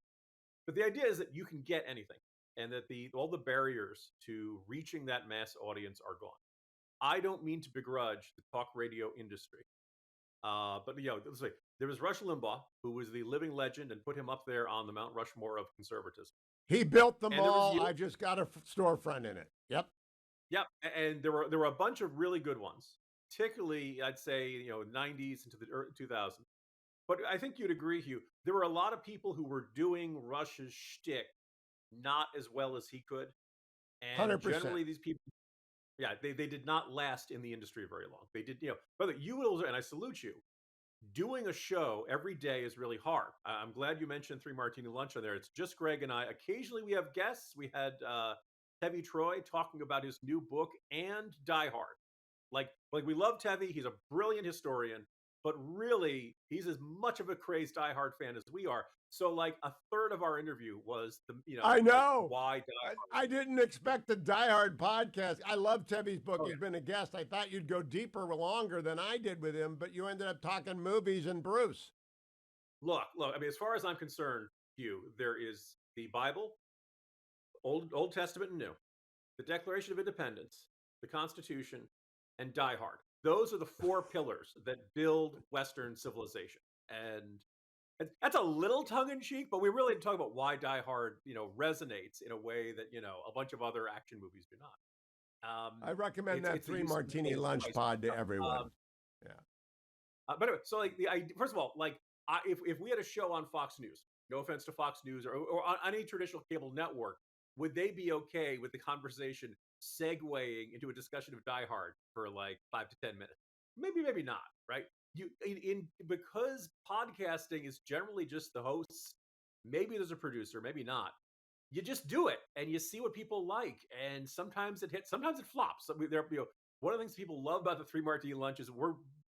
But the idea is that you can get anything, and that all the barriers to reaching that mass audience are gone. I don't mean to begrudge the talk radio industry, but let's say there was Rush Limbaugh, who was the living legend, and put him up there on the Mount Rushmore of conservatism. He built them And there was all. you. I've just got a storefront in it. Yep. Yep, and there were a bunch of really good ones, particularly I'd say 90s into the 2000s. But I think you'd agree, Hugh. There were a lot of people who were doing Rush's shtick not as well as he could, and 100%. generally these people, they did not last in the industry very long. They did, brother, you will, and I salute you. Doing a show every day is really hard. I'm glad you mentioned 3 Martini Lunch on there. It's just Greg and I. Occasionally we have guests. We had Tevi Troy talking about his new book and Die Hard. Like we love Tevi. He's a brilliant historian, but really he's as much of a crazed Die Hard fan as we are. So like a third of our interview was I know. why Die Hard. I didn't expect the Die Hard podcast. I love Tevi's book. He's been a guest. I thought you'd go deeper, longer than I did with him, but you ended up talking movies and Bruce. Look. I mean, as far as I'm concerned, Hugh, there is the Bible, Old Testament and New, the Declaration of Independence, the Constitution, and Die Hard. Those are the 4 pillars that build Western civilization. And that's a little tongue-in-cheek, but we really talk about why Die Hard, resonates in a way that, a bunch of other action movies do not. I recommend that it's the 3 use of Martini the Lunch device. pod to everyone. But anyway, so like first of all, like if we had a show on Fox News, no offense to Fox News or on any traditional cable network, would they be okay with the conversation segueing into a discussion of Die Hard for like 5 to 10 minutes? Maybe not, right? Because podcasting is generally just the hosts. Maybe there's a producer, maybe not. You just do it and you see what people like, and sometimes it hits, sometimes it flops. One of the things people love about the 3 Martini Lunch is we're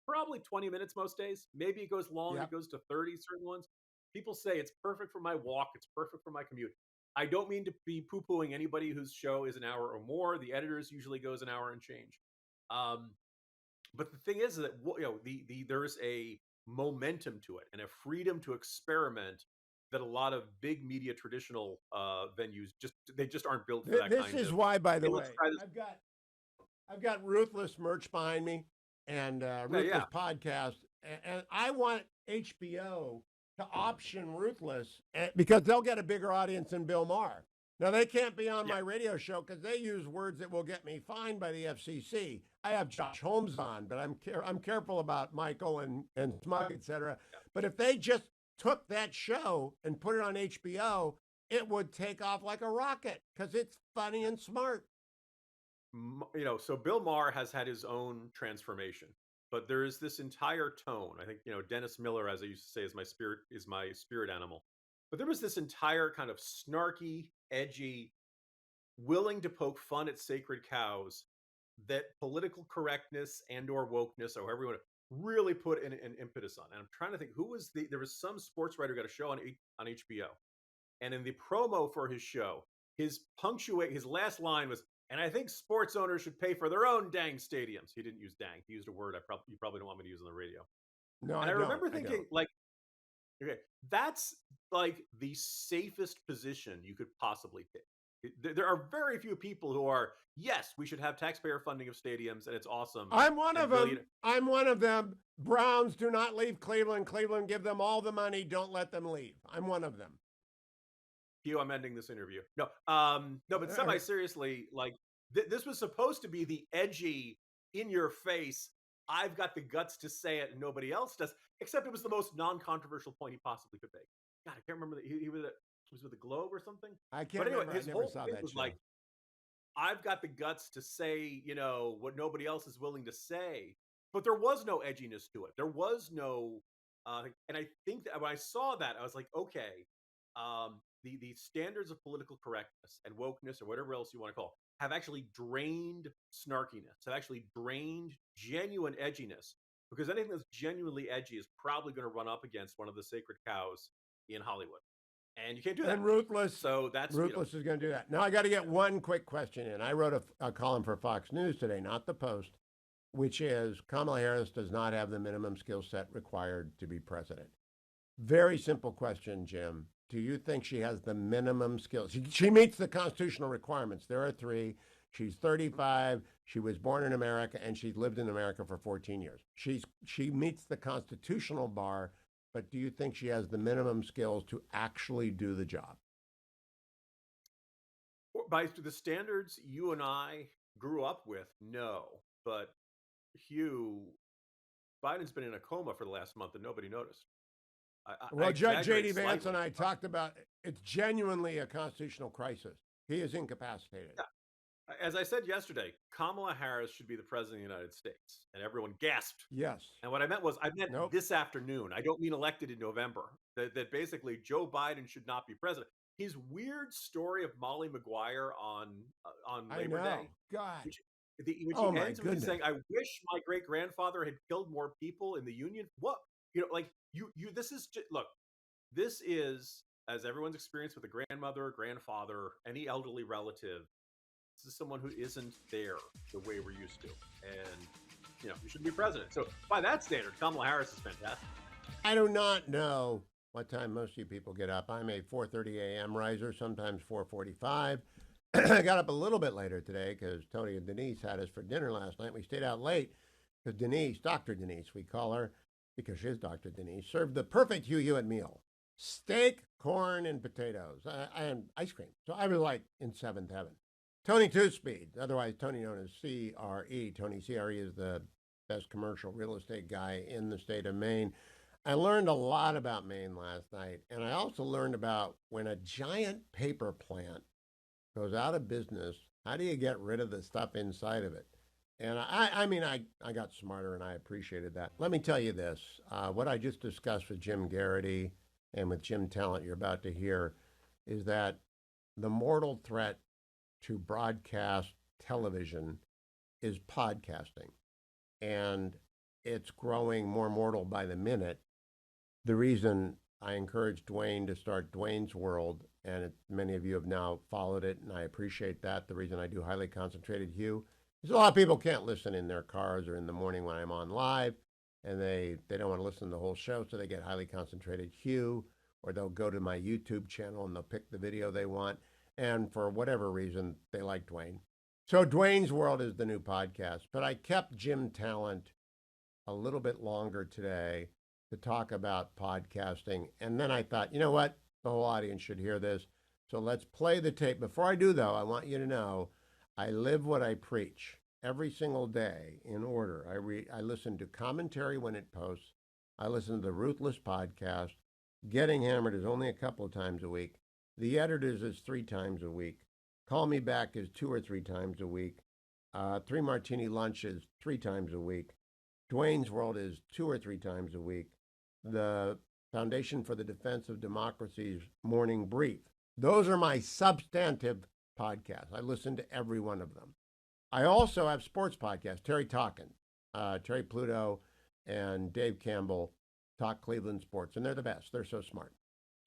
probably 20 minutes most days. Maybe it goes long, It goes to 30 certain ones. People say it's perfect for my walk, it's perfect for my commute. I don't mean to be poo-pooing anybody whose show is an hour or more. The editors usually goes an hour and change. But the thing is that there is a momentum to it and a freedom to experiment that a lot of big media traditional venues just aren't built for that This kind is of. why, by the "Hey, way, let's try this." I've got Ruthless merch behind me and Ruthless podcast, and I want HBO to option Ruthless because they'll get a bigger audience than Bill Maher. Now, they can't be on my radio show because they use words that will get me fined by the FCC. I have Josh Holmes on, but I'm careful about Michael and Smug, et cetera. But if they just took that show and put it on HBO, it would take off like a rocket because it's funny and smart. So Bill Maher has had his own transformation, but there is this entire tone. I think, Dennis Miller, as I used to say, is my spirit animal. But there was this entire kind of snarky, edgy, willing to poke fun at sacred cows that political correctness and or wokeness, or however you want to really put an impetus on. And I'm trying to think there was some sports writer who got a show on HBO. And in the promo for his show, his last line was, "And I think sports owners should pay for their own dang stadiums." He didn't use dang. He used a word you probably don't want me to use on the radio. No, and I remember don't. thinking, okay, that's like the safest position you could possibly take. There are very few people who are, yes, we should have taxpayer funding of stadiums, and it's awesome. I'm one of them. I'm one of them. Browns do not leave Cleveland. Cleveland give them all the money. Don't let them leave. I'm one of them. Hugh, I'm ending this interview. No, but semi-seriously, this was supposed to be the edgy, in-your-face, I've got the guts to say it and nobody else does, except it was the most non-controversial point he possibly could make. God, I can't remember. He was with the Globe or something? I can't remember. His I never whole saw thing that was show. like, I've got the guts to say, what nobody else is willing to say. But there was no edginess to it. There was no, and I think that when I saw that, I was like, okay, the standards of political correctness and wokeness or whatever else you want to call it, have actually drained snarkiness, have actually drained genuine edginess, because anything that's genuinely edgy is probably going to run up against one of the sacred cows in Hollywood. And you can't do that. And Ruthless. So that's Ruthless is going to do that. Now I got to get one quick question in. I wrote a column for Fox News today, not the Post, which is Kamala Harris does not have the minimum skill set required to be president. Very simple question, Jim. Do you think she has the minimum skills? She meets the constitutional requirements. There are 3. She's 35. She was born in America, and she's lived in America for 14 years. She meets the constitutional bar, but do you think she has the minimum skills to actually do the job? By the standards you and I grew up with, no. But Hugh, Biden's been in a coma for the last month and nobody noticed. J.D. Vance and I talked about it's genuinely a constitutional crisis. He is incapacitated. Yeah. As I said yesterday, Kamala Harris should be the president of the United States. And everyone gasped. Yes. And what I meant was, this afternoon. I don't mean elected in November. That basically Joe Biden should not be president. His weird story of Molly Maguire on Labor Day. God. Which he ends with saying, "I wish my great-grandfather had killed more people in the Union." What? This is just, look, this is, as everyone's experienced with a grandmother, grandfather, any elderly relative, this is someone who isn't there the way we're used to. And, you shouldn't be president. So by that standard, Kamala Harris is fantastic. I do not know what time most of you people get up. I'm a 4:30 a.m. riser, sometimes 4:45. I got up a little bit later today because Tony and Denise had us for dinner last night. We stayed out late because Denise, Dr. Denise, we call her, because she is Dr. Denise, served the perfect Hugh Hewitt meal. Steak, corn, and potatoes, and ice cream. So I was like in seventh heaven. Tony Two-Speed, otherwise Tony known as CRE. Tony CRE is the best commercial real estate guy in the state of Maine. I learned a lot about Maine last night, and I also learned about when a giant paper plant goes out of business, how do you get rid of the stuff inside of it? And I got smarter, and I appreciated that. Let me tell you this. What I just discussed with Jim Garrity and with Jim Talent you're about to hear is that the mortal threat to broadcast television is podcasting. And it's growing more mortal by the minute. The reason I encouraged Dwayne to start Dwayne's World, and many of you have now followed it, and I appreciate that. The reason I do Highly Concentrated Hugh is a lot of people can't listen in their cars or in the morning when I'm on live, and they don't want to listen to the whole show, so they get Highly Concentrated Hugh, or they'll go to my YouTube channel and they'll pick the video they want, and for whatever reason, they like Dwayne. So Dwayne's World is the new podcast, but I kept Jim Talent a little bit longer today to talk about podcasting. And then I thought, you know what? The whole audience should hear this. So let's play the tape. Before I do, though, I want you to know I live what I preach every single day in order. I listen to commentary when it posts. I listen to the Ruthless podcast. Getting Hammered is only a couple of times a week. The Editors is 3 times a week. Call Me Back is 2 or 3 times a week. 3 Martini Lunch is 3 times a week. Dwayne's World is 2 or 3 times a week. The Foundation for the Defense of Democracy's Morning Brief. Those are my substantive podcasts. I listen to every one of them. I also have sports podcasts. Terry Talkin, Terry Pluto, and Dave Campbell talk Cleveland sports, and they're the best. They're so smart.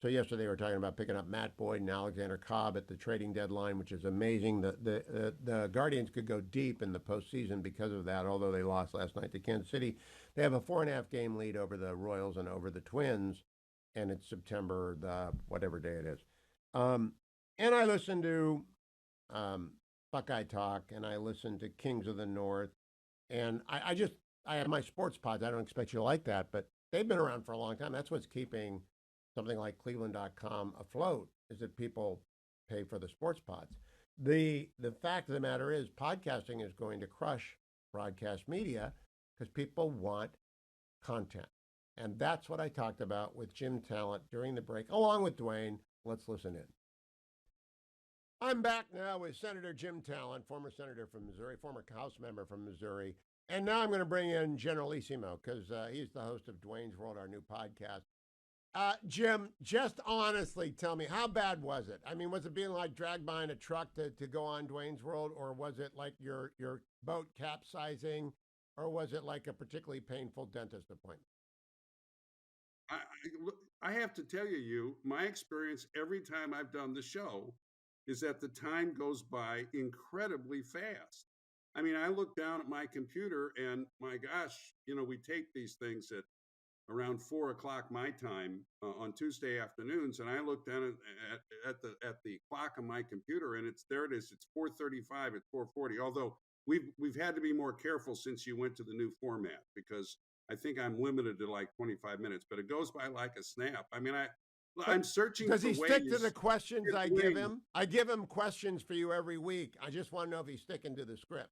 So yesterday we were talking about picking up Matt Boyd and Alexander Cobb at the trading deadline, which is amazing. The Guardians could go deep in the postseason because of that, although they lost last night to Kansas City. They have a 4.5 game lead over the Royals and over the Twins, and it's September, whatever day it is. And I listen to Buckeye Talk, and I listen to Kings of the North, and I have my sports pods. I don't expect you to like that, but they've been around for a long time. That's what's keeping something like Cleveland.com afloat, is that people pay for the sports pods. The fact of the matter is podcasting is going to crush broadcast media because people want content. And that's what I talked about with Jim Talent during the break, along with Dwayne. Let's listen in. I'm back now with Senator Jim Talent, former senator from Missouri, former House member from Missouri. And now I'm going to bring in Generalissimo because he's the host of Dwayne's World, our new podcast. Jim, just honestly tell me, how bad was it? I mean, was it being like dragged behind a truck to go on Dwayne's World, or was it like your boat capsizing, or was it like a particularly painful dentist appointment? I have to tell you, my experience every time I've done the show is that the time goes by incredibly fast. I mean, I look down at my computer and my gosh, we tape these things at around 4 o'clock my time on Tuesday afternoons, and I look down at the clock on my computer, and it's 4:35, it's 4:40. Although we've had to be more careful since you went to the new format, because I think I'm limited to like 25 minutes, but it goes by like a snap. I mean, I'm searching. Does he stick to the to questions I give him? I give him questions for you every week. I just want to know if he's sticking to the script.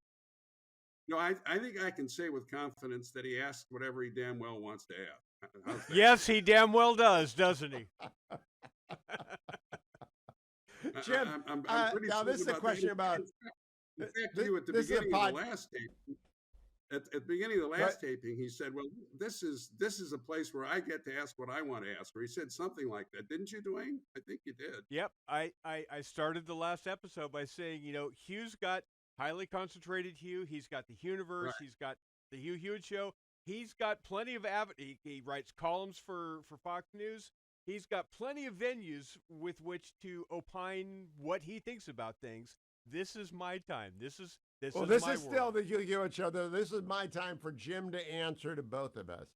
No, I think I can say with confidence that he asks whatever he damn well wants to ask. Yes, he damn well does, doesn't he? Jim, I'm now this is a question about. In fact, you at the beginning of the last taping, at the beginning of the last taping, he said, "Well, this is a place where I get to ask what I want to ask." Or he said something like that, didn't you, Dwayne? I think you did. Yep, I started the last episode by saying, Hugh's got Highly Concentrated Hugh. He's got the Universe. Right. He's got the Hugh Hewitt Show. He's got plenty of he writes columns for Fox News. He's got plenty of venues with which to opine what he thinks about things. This is my time. This is still the Hugh Hewitt Show. This is my time for Jim to answer to both of us.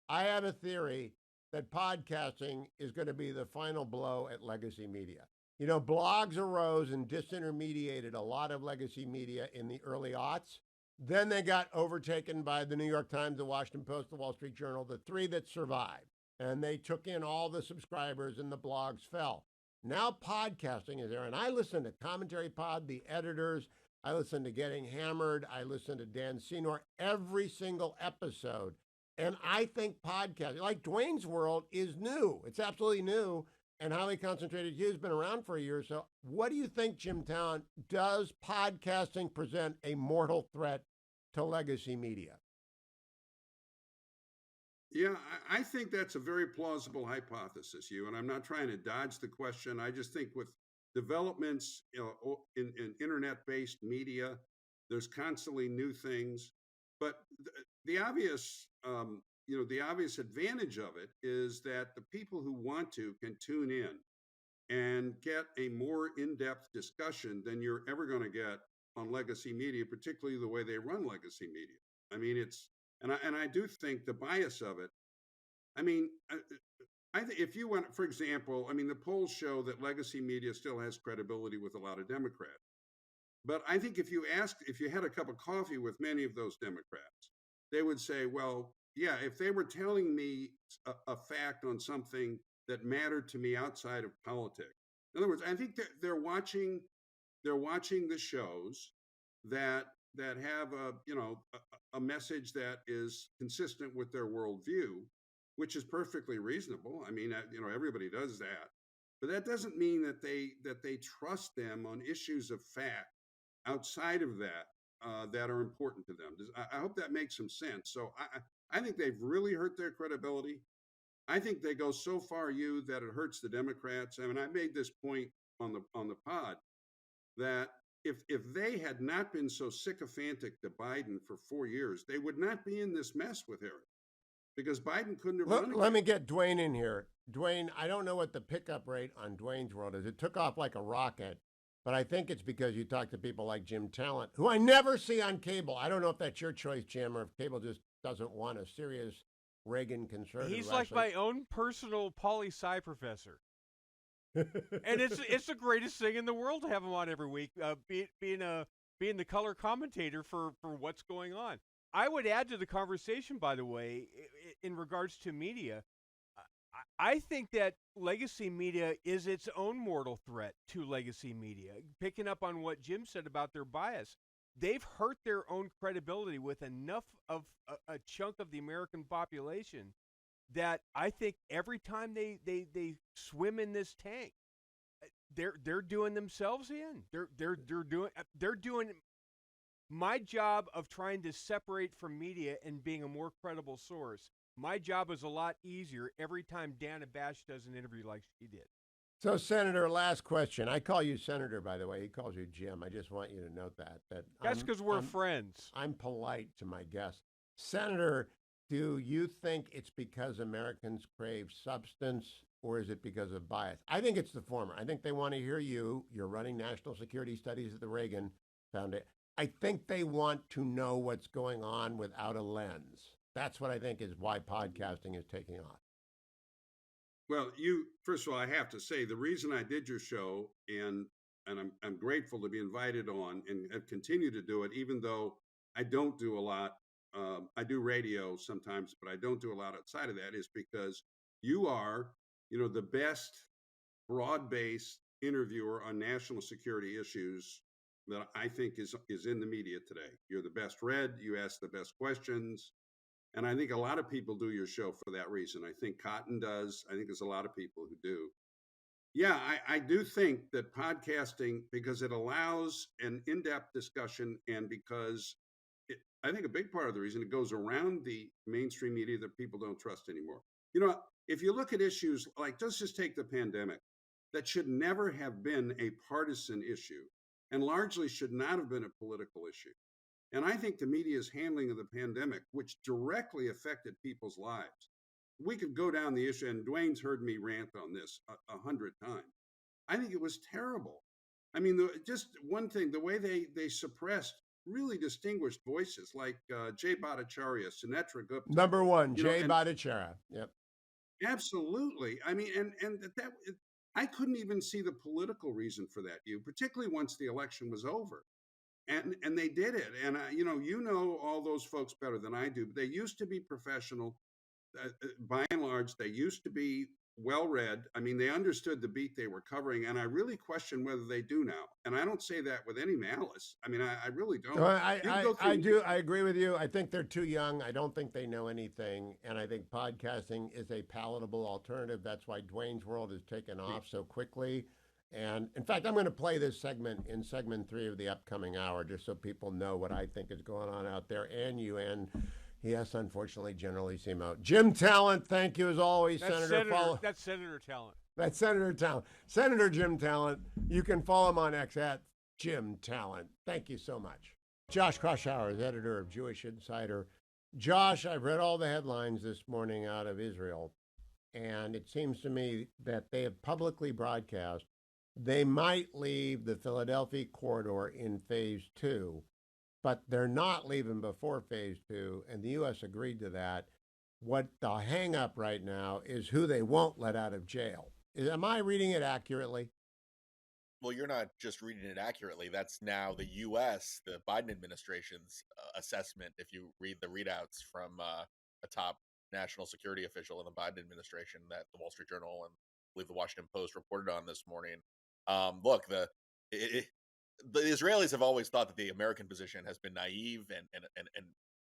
I have a theory that podcasting is going to be the final blow at legacy media. Blogs arose and disintermediated a lot of legacy media in the early aughts. Then they got overtaken by the New York Times, the Washington Post, the Wall Street Journal, the 3 that survived. And they took in all the subscribers and the blogs fell. Now podcasting is there. And I listen to Commentary Pod, the Editors. I listen to Getting Hammered. I listen to Dan Senor every single episode. And I think podcasting, like Dwayne's World, is new. It's absolutely new. And Highly Concentrated Hugh has been around for a year or so. What do you think, Jim Talent? Does podcasting present a mortal threat to legacy media? Yeah, I think that's a very plausible hypothesis, Hugh. And I'm not trying to dodge the question. I just think with developments in internet-based media, there's constantly new things. But the obvious the obvious advantage of it is that the people who want to can tune in and get a more in-depth discussion than you're ever going to get on legacy media, particularly the way they run legacy media. I mean, and I do think the bias of it. I mean, if you went, for example, I mean, the polls show that legacy media still has credibility with a lot of Democrats. But I think if you had a cup of coffee with many of those Democrats, they would say, well, yeah, if they were telling me a fact on something that mattered to me outside of politics. In other words, I think they're watching the shows that have a message that is consistent with their worldview, which is perfectly reasonable. I mean, everybody does that, but that doesn't mean that they trust them on issues of fact outside of that that are important to them. I hope that makes some sense. So I think they've really hurt their credibility. I think they go so far, that it hurts the Democrats. I mean, I made this point on the pod that if they had not been so sycophantic to Biden for 4 years, they would not be in this mess with Harris, because Biden couldn't have run again. Let me get Dwayne in here. Dwayne, I don't know what the pickup rate on Dwayne's World is. It took off like a rocket, but I think it's because you talk to people like Jim Talent, who I never see on cable. I don't know if that's your choice, Jim, or if cable just doesn't want a serious Reagan conservative. He's like my own personal poli-sci professor. And it's the greatest thing in the world to have him on every week, being the color commentator for what's going on. I would add to the conversation, by the way, in regards to media, I think that legacy media is its own mortal threat to legacy media. Picking up on what Jim said about their bias, they've hurt their own credibility with enough of a chunk of the American population that I think every time they swim in this tank, they're doing themselves in. They're doing my job of trying to separate from media and being a more credible source. My job is a lot easier every time Dana Bash does an interview like she did. So, Senator, last question. I call you Senator, by the way. He calls you Jim. I just want you to note that. That's because we're friends. I'm polite to my guests. Senator, do you think it's because Americans crave substance, or is it because of bias? I think it's the former. I think they want to hear you. You're running national security studies at the Reagan Foundation. I think they want to know what's going on without a lens. That's what I think is why podcasting is taking off. Well, first of all, I have to say the reason I did your show, and I'm grateful to be invited on and continue to do it, even though I don't do a lot. I do radio sometimes, but I don't do a lot outside of that, is because you are, the best broad-based interviewer on national security issues that I think is in the media today. You're the best read. You ask the best questions. And I think a lot of people do your show for that reason. I think Cotton does. I think there's a lot of people who do. Yeah, I do think that podcasting, because it allows an in-depth discussion, and because I think a big part of the reason it goes around the mainstream media that people don't trust anymore. If you look at issues like, let's just take the pandemic, that should never have been a partisan issue and largely should not have been a political issue. And I think the media's handling of the pandemic, which directly affected people's lives, we could go down the issue, and Dwayne's heard me rant on this 100 times. I think it was terrible. I mean, just one thing, the way they suppressed really distinguished voices like Jay Bhattacharya, Sunetra Gupta. Number one, Jay Bhattacharya. Yep. Absolutely. I mean, and that I couldn't even see the political reason for that, particularly once the election was over. And they did it. And, you know all those folks better than I do. But they used to be professional. By and large, they used to be well-read. I mean, they understood the beat they were covering. And I really question whether they do now. And I don't say that with any malice. I mean, I really don't. I do. I agree with you. I think they're too young. I don't think they know anything. And I think podcasting is a palatable alternative. That's why Dwayne's World has taken off so quickly. And in fact, I'm going to play this segment in segment 3 of the upcoming hour, just so people know what I think is going on out there, and you, and yes, unfortunately, Generalissimo. Jim Talent, thank you as always, Senator. That's Senator Talent. That's Senator Talent. Senator Jim Talent. You can follow him on X at Jim Talent. Thank you so much. Josh Kraushaar is editor of Jewish Insider. Josh, I've read all the headlines this morning out of Israel, and it seems to me that they have publicly broadcast they might leave the Philadelphia corridor in phase two, but they're not leaving before phase two, and the U.S. agreed to that. What the hang up right now is who they won't let out of jail. Am I reading it accurately? Well, you're not just reading it accurately. That's now the U.S., the Biden administration's assessment. If you read the readouts from a top national security official in the Biden administration that the Wall Street Journal and I believe the Washington Post reported on this morning. Look, the Israelis have always thought that the American position has been naive and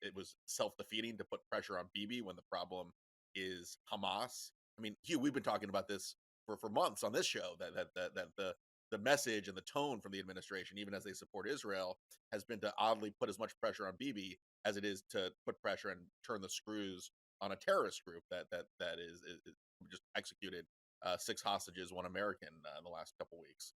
it was self-defeating to put pressure on Bibi when the problem is Hamas. I mean, Hugh, we've been talking about this for months on this show that the message and the tone from the administration, even as they support Israel, has been to oddly put as much pressure on Bibi as it is to put pressure and turn the screws on a terrorist group that is just executed 6 hostages, 1 American in the last couple weeks.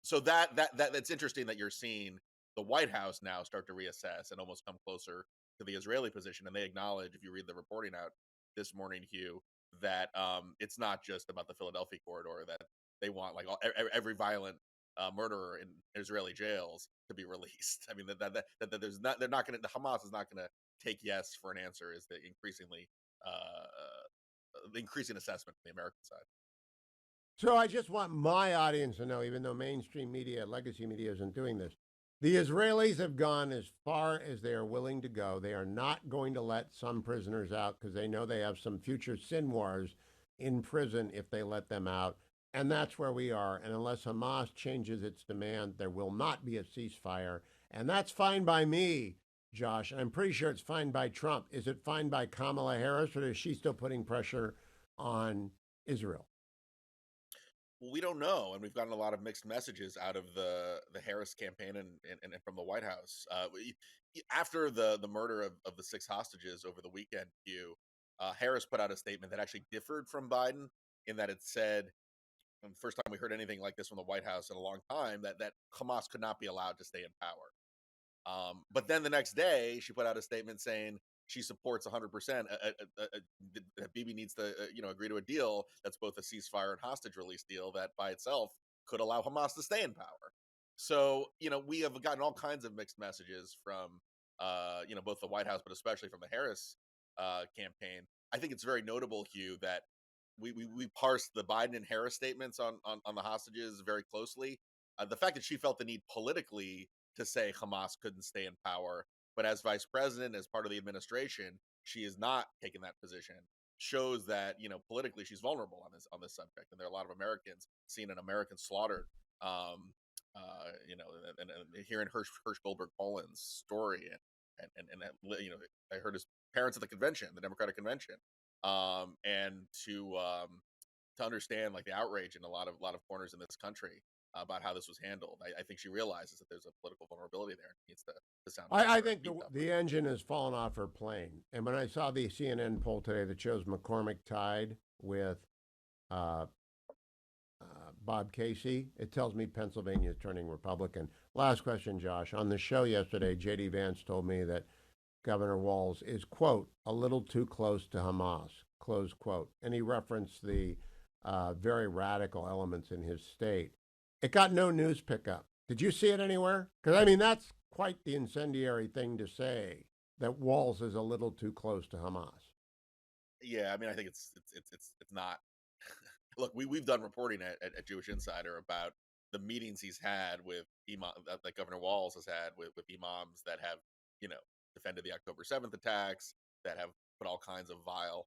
So that's interesting that you're seeing the White House now start to reassess and almost come closer to the Israeli position, and they acknowledge, if you read the reporting out this morning, Hugh, that it's not just about the Philadelphia corridor, that they want like every violent murderer in Israeli jails to be released. I mean that there's not they're not going to the Hamas is not going to take yes for an answer. Is the increasing assessment from the American side. So I just want my audience to know, even though mainstream media, legacy media isn't doing this, the Israelis have gone as far as they are willing to go. They are not going to let some prisoners out because they know they have some future Sinwars in prison if they let them out. And that's where we are. And unless Hamas changes its demand, there will not be a ceasefire. And that's fine by me, Josh. And I'm pretty sure it's fine by Trump. Is it fine by Kamala Harris, or is she still putting pressure on Israel? Well, we don't know, and we've gotten a lot of mixed messages out of the Harris campaign and from the White House. After the murder of the 6 hostages over the weekend, Hugh, Harris put out a statement that actually differed from Biden in that it said, and the first time we heard anything like this from the White House in a long time, that Hamas could not be allowed to stay in power. But then the next day, she put out a statement saying she supports 100% that Bibi needs to agree to a deal that's both a ceasefire and hostage release deal that by itself could allow Hamas to stay in power. So we have gotten all kinds of mixed messages from both the White House, but especially from the Harris campaign. I think it's very notable, Hugh, that we parsed the Biden and Harris statements on the hostages very closely. The fact that she felt the need politically to say Hamas couldn't stay in power, but as vice president, as part of the administration, she is not taking that position, shows that politically she's vulnerable on this subject, and there are a lot of Americans seeing an American slaughtered. And hearing Hirsch Goldberg Poland's story, and I heard his parents at the convention, the Democratic convention, and to understand like the outrage in a lot of corners in this country about how this was handled. I think she realizes that there's a political vulnerability there and needs to sound. I think the engine has fallen off her plane. And when I saw the CNN poll today that shows McCormick tied with Bob Casey, it tells me Pennsylvania is turning Republican. Last question, Josh. On the show yesterday, J.D. Vance told me that Governor Walz is, quote, a little too close to Hamas, close quote. And he referenced the very radical elements in his state. It got no news pickup. Did you see it anywhere? Because, I mean, that's quite the incendiary thing to say, that Walz is a little too close to Hamas. Yeah, I mean, I think it's not. Look, we've done reporting at Jewish Insider about the meetings he's had with that Governor Walz has had with imams that have, defended the October 7th attacks, that have put all kinds of vile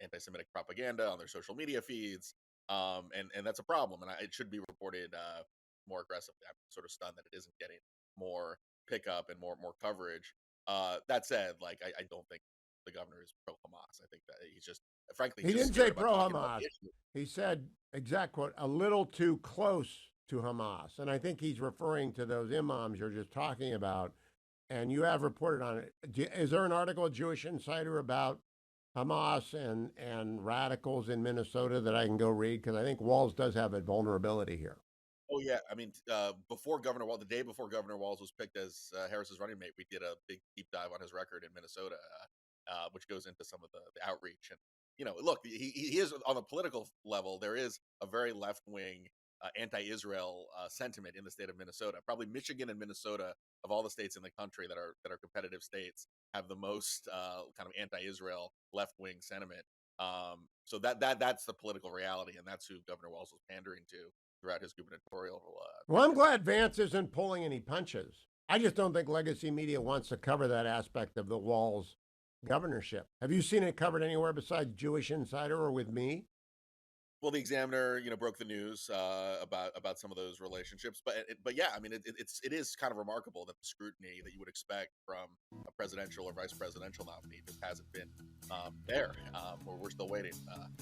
anti-Semitic propaganda on their social media feeds. And that's a problem, and it should be reported more aggressively. I'm sort of stunned that it isn't getting more pickup and more coverage. That said, like I don't think the governor is pro-Hamas. I think that he's just, frankly, he didn't say pro-Hamas. He said, exact quote, a little too close to Hamas, and I think he's referring to those imams you're just talking about. And you have reported on it. Is there an article at Jewish Insider about Hamas and radicals in Minnesota that I can go read? Because I think Walz does have a vulnerability here. Oh yeah, I mean, before Governor Walz, the day before Governor Walz was picked as Harris's running mate, we did a big deep dive on his record in Minnesota, which goes into some of the outreach. And look, he is on the political level. There is a very left wing, anti-Israel sentiment in the state of Minnesota. Probably Michigan and Minnesota, of all the states in the country that are competitive states, have the most kind of anti-Israel left wing sentiment. So that's the political reality, and that's who Governor Walz was pandering to throughout his gubernatorial. Well, I'm glad Vance isn't pulling any punches. I just don't think legacy media wants to cover that aspect of the Walz governorship. Have you seen it covered anywhere besides Jewish Insider or with me? Well, the Examiner, broke the news about some of those relationships, but yeah, I mean, it is kind of remarkable that the scrutiny that you would expect from a presidential or vice presidential nominee just hasn't been there. We're still waiting.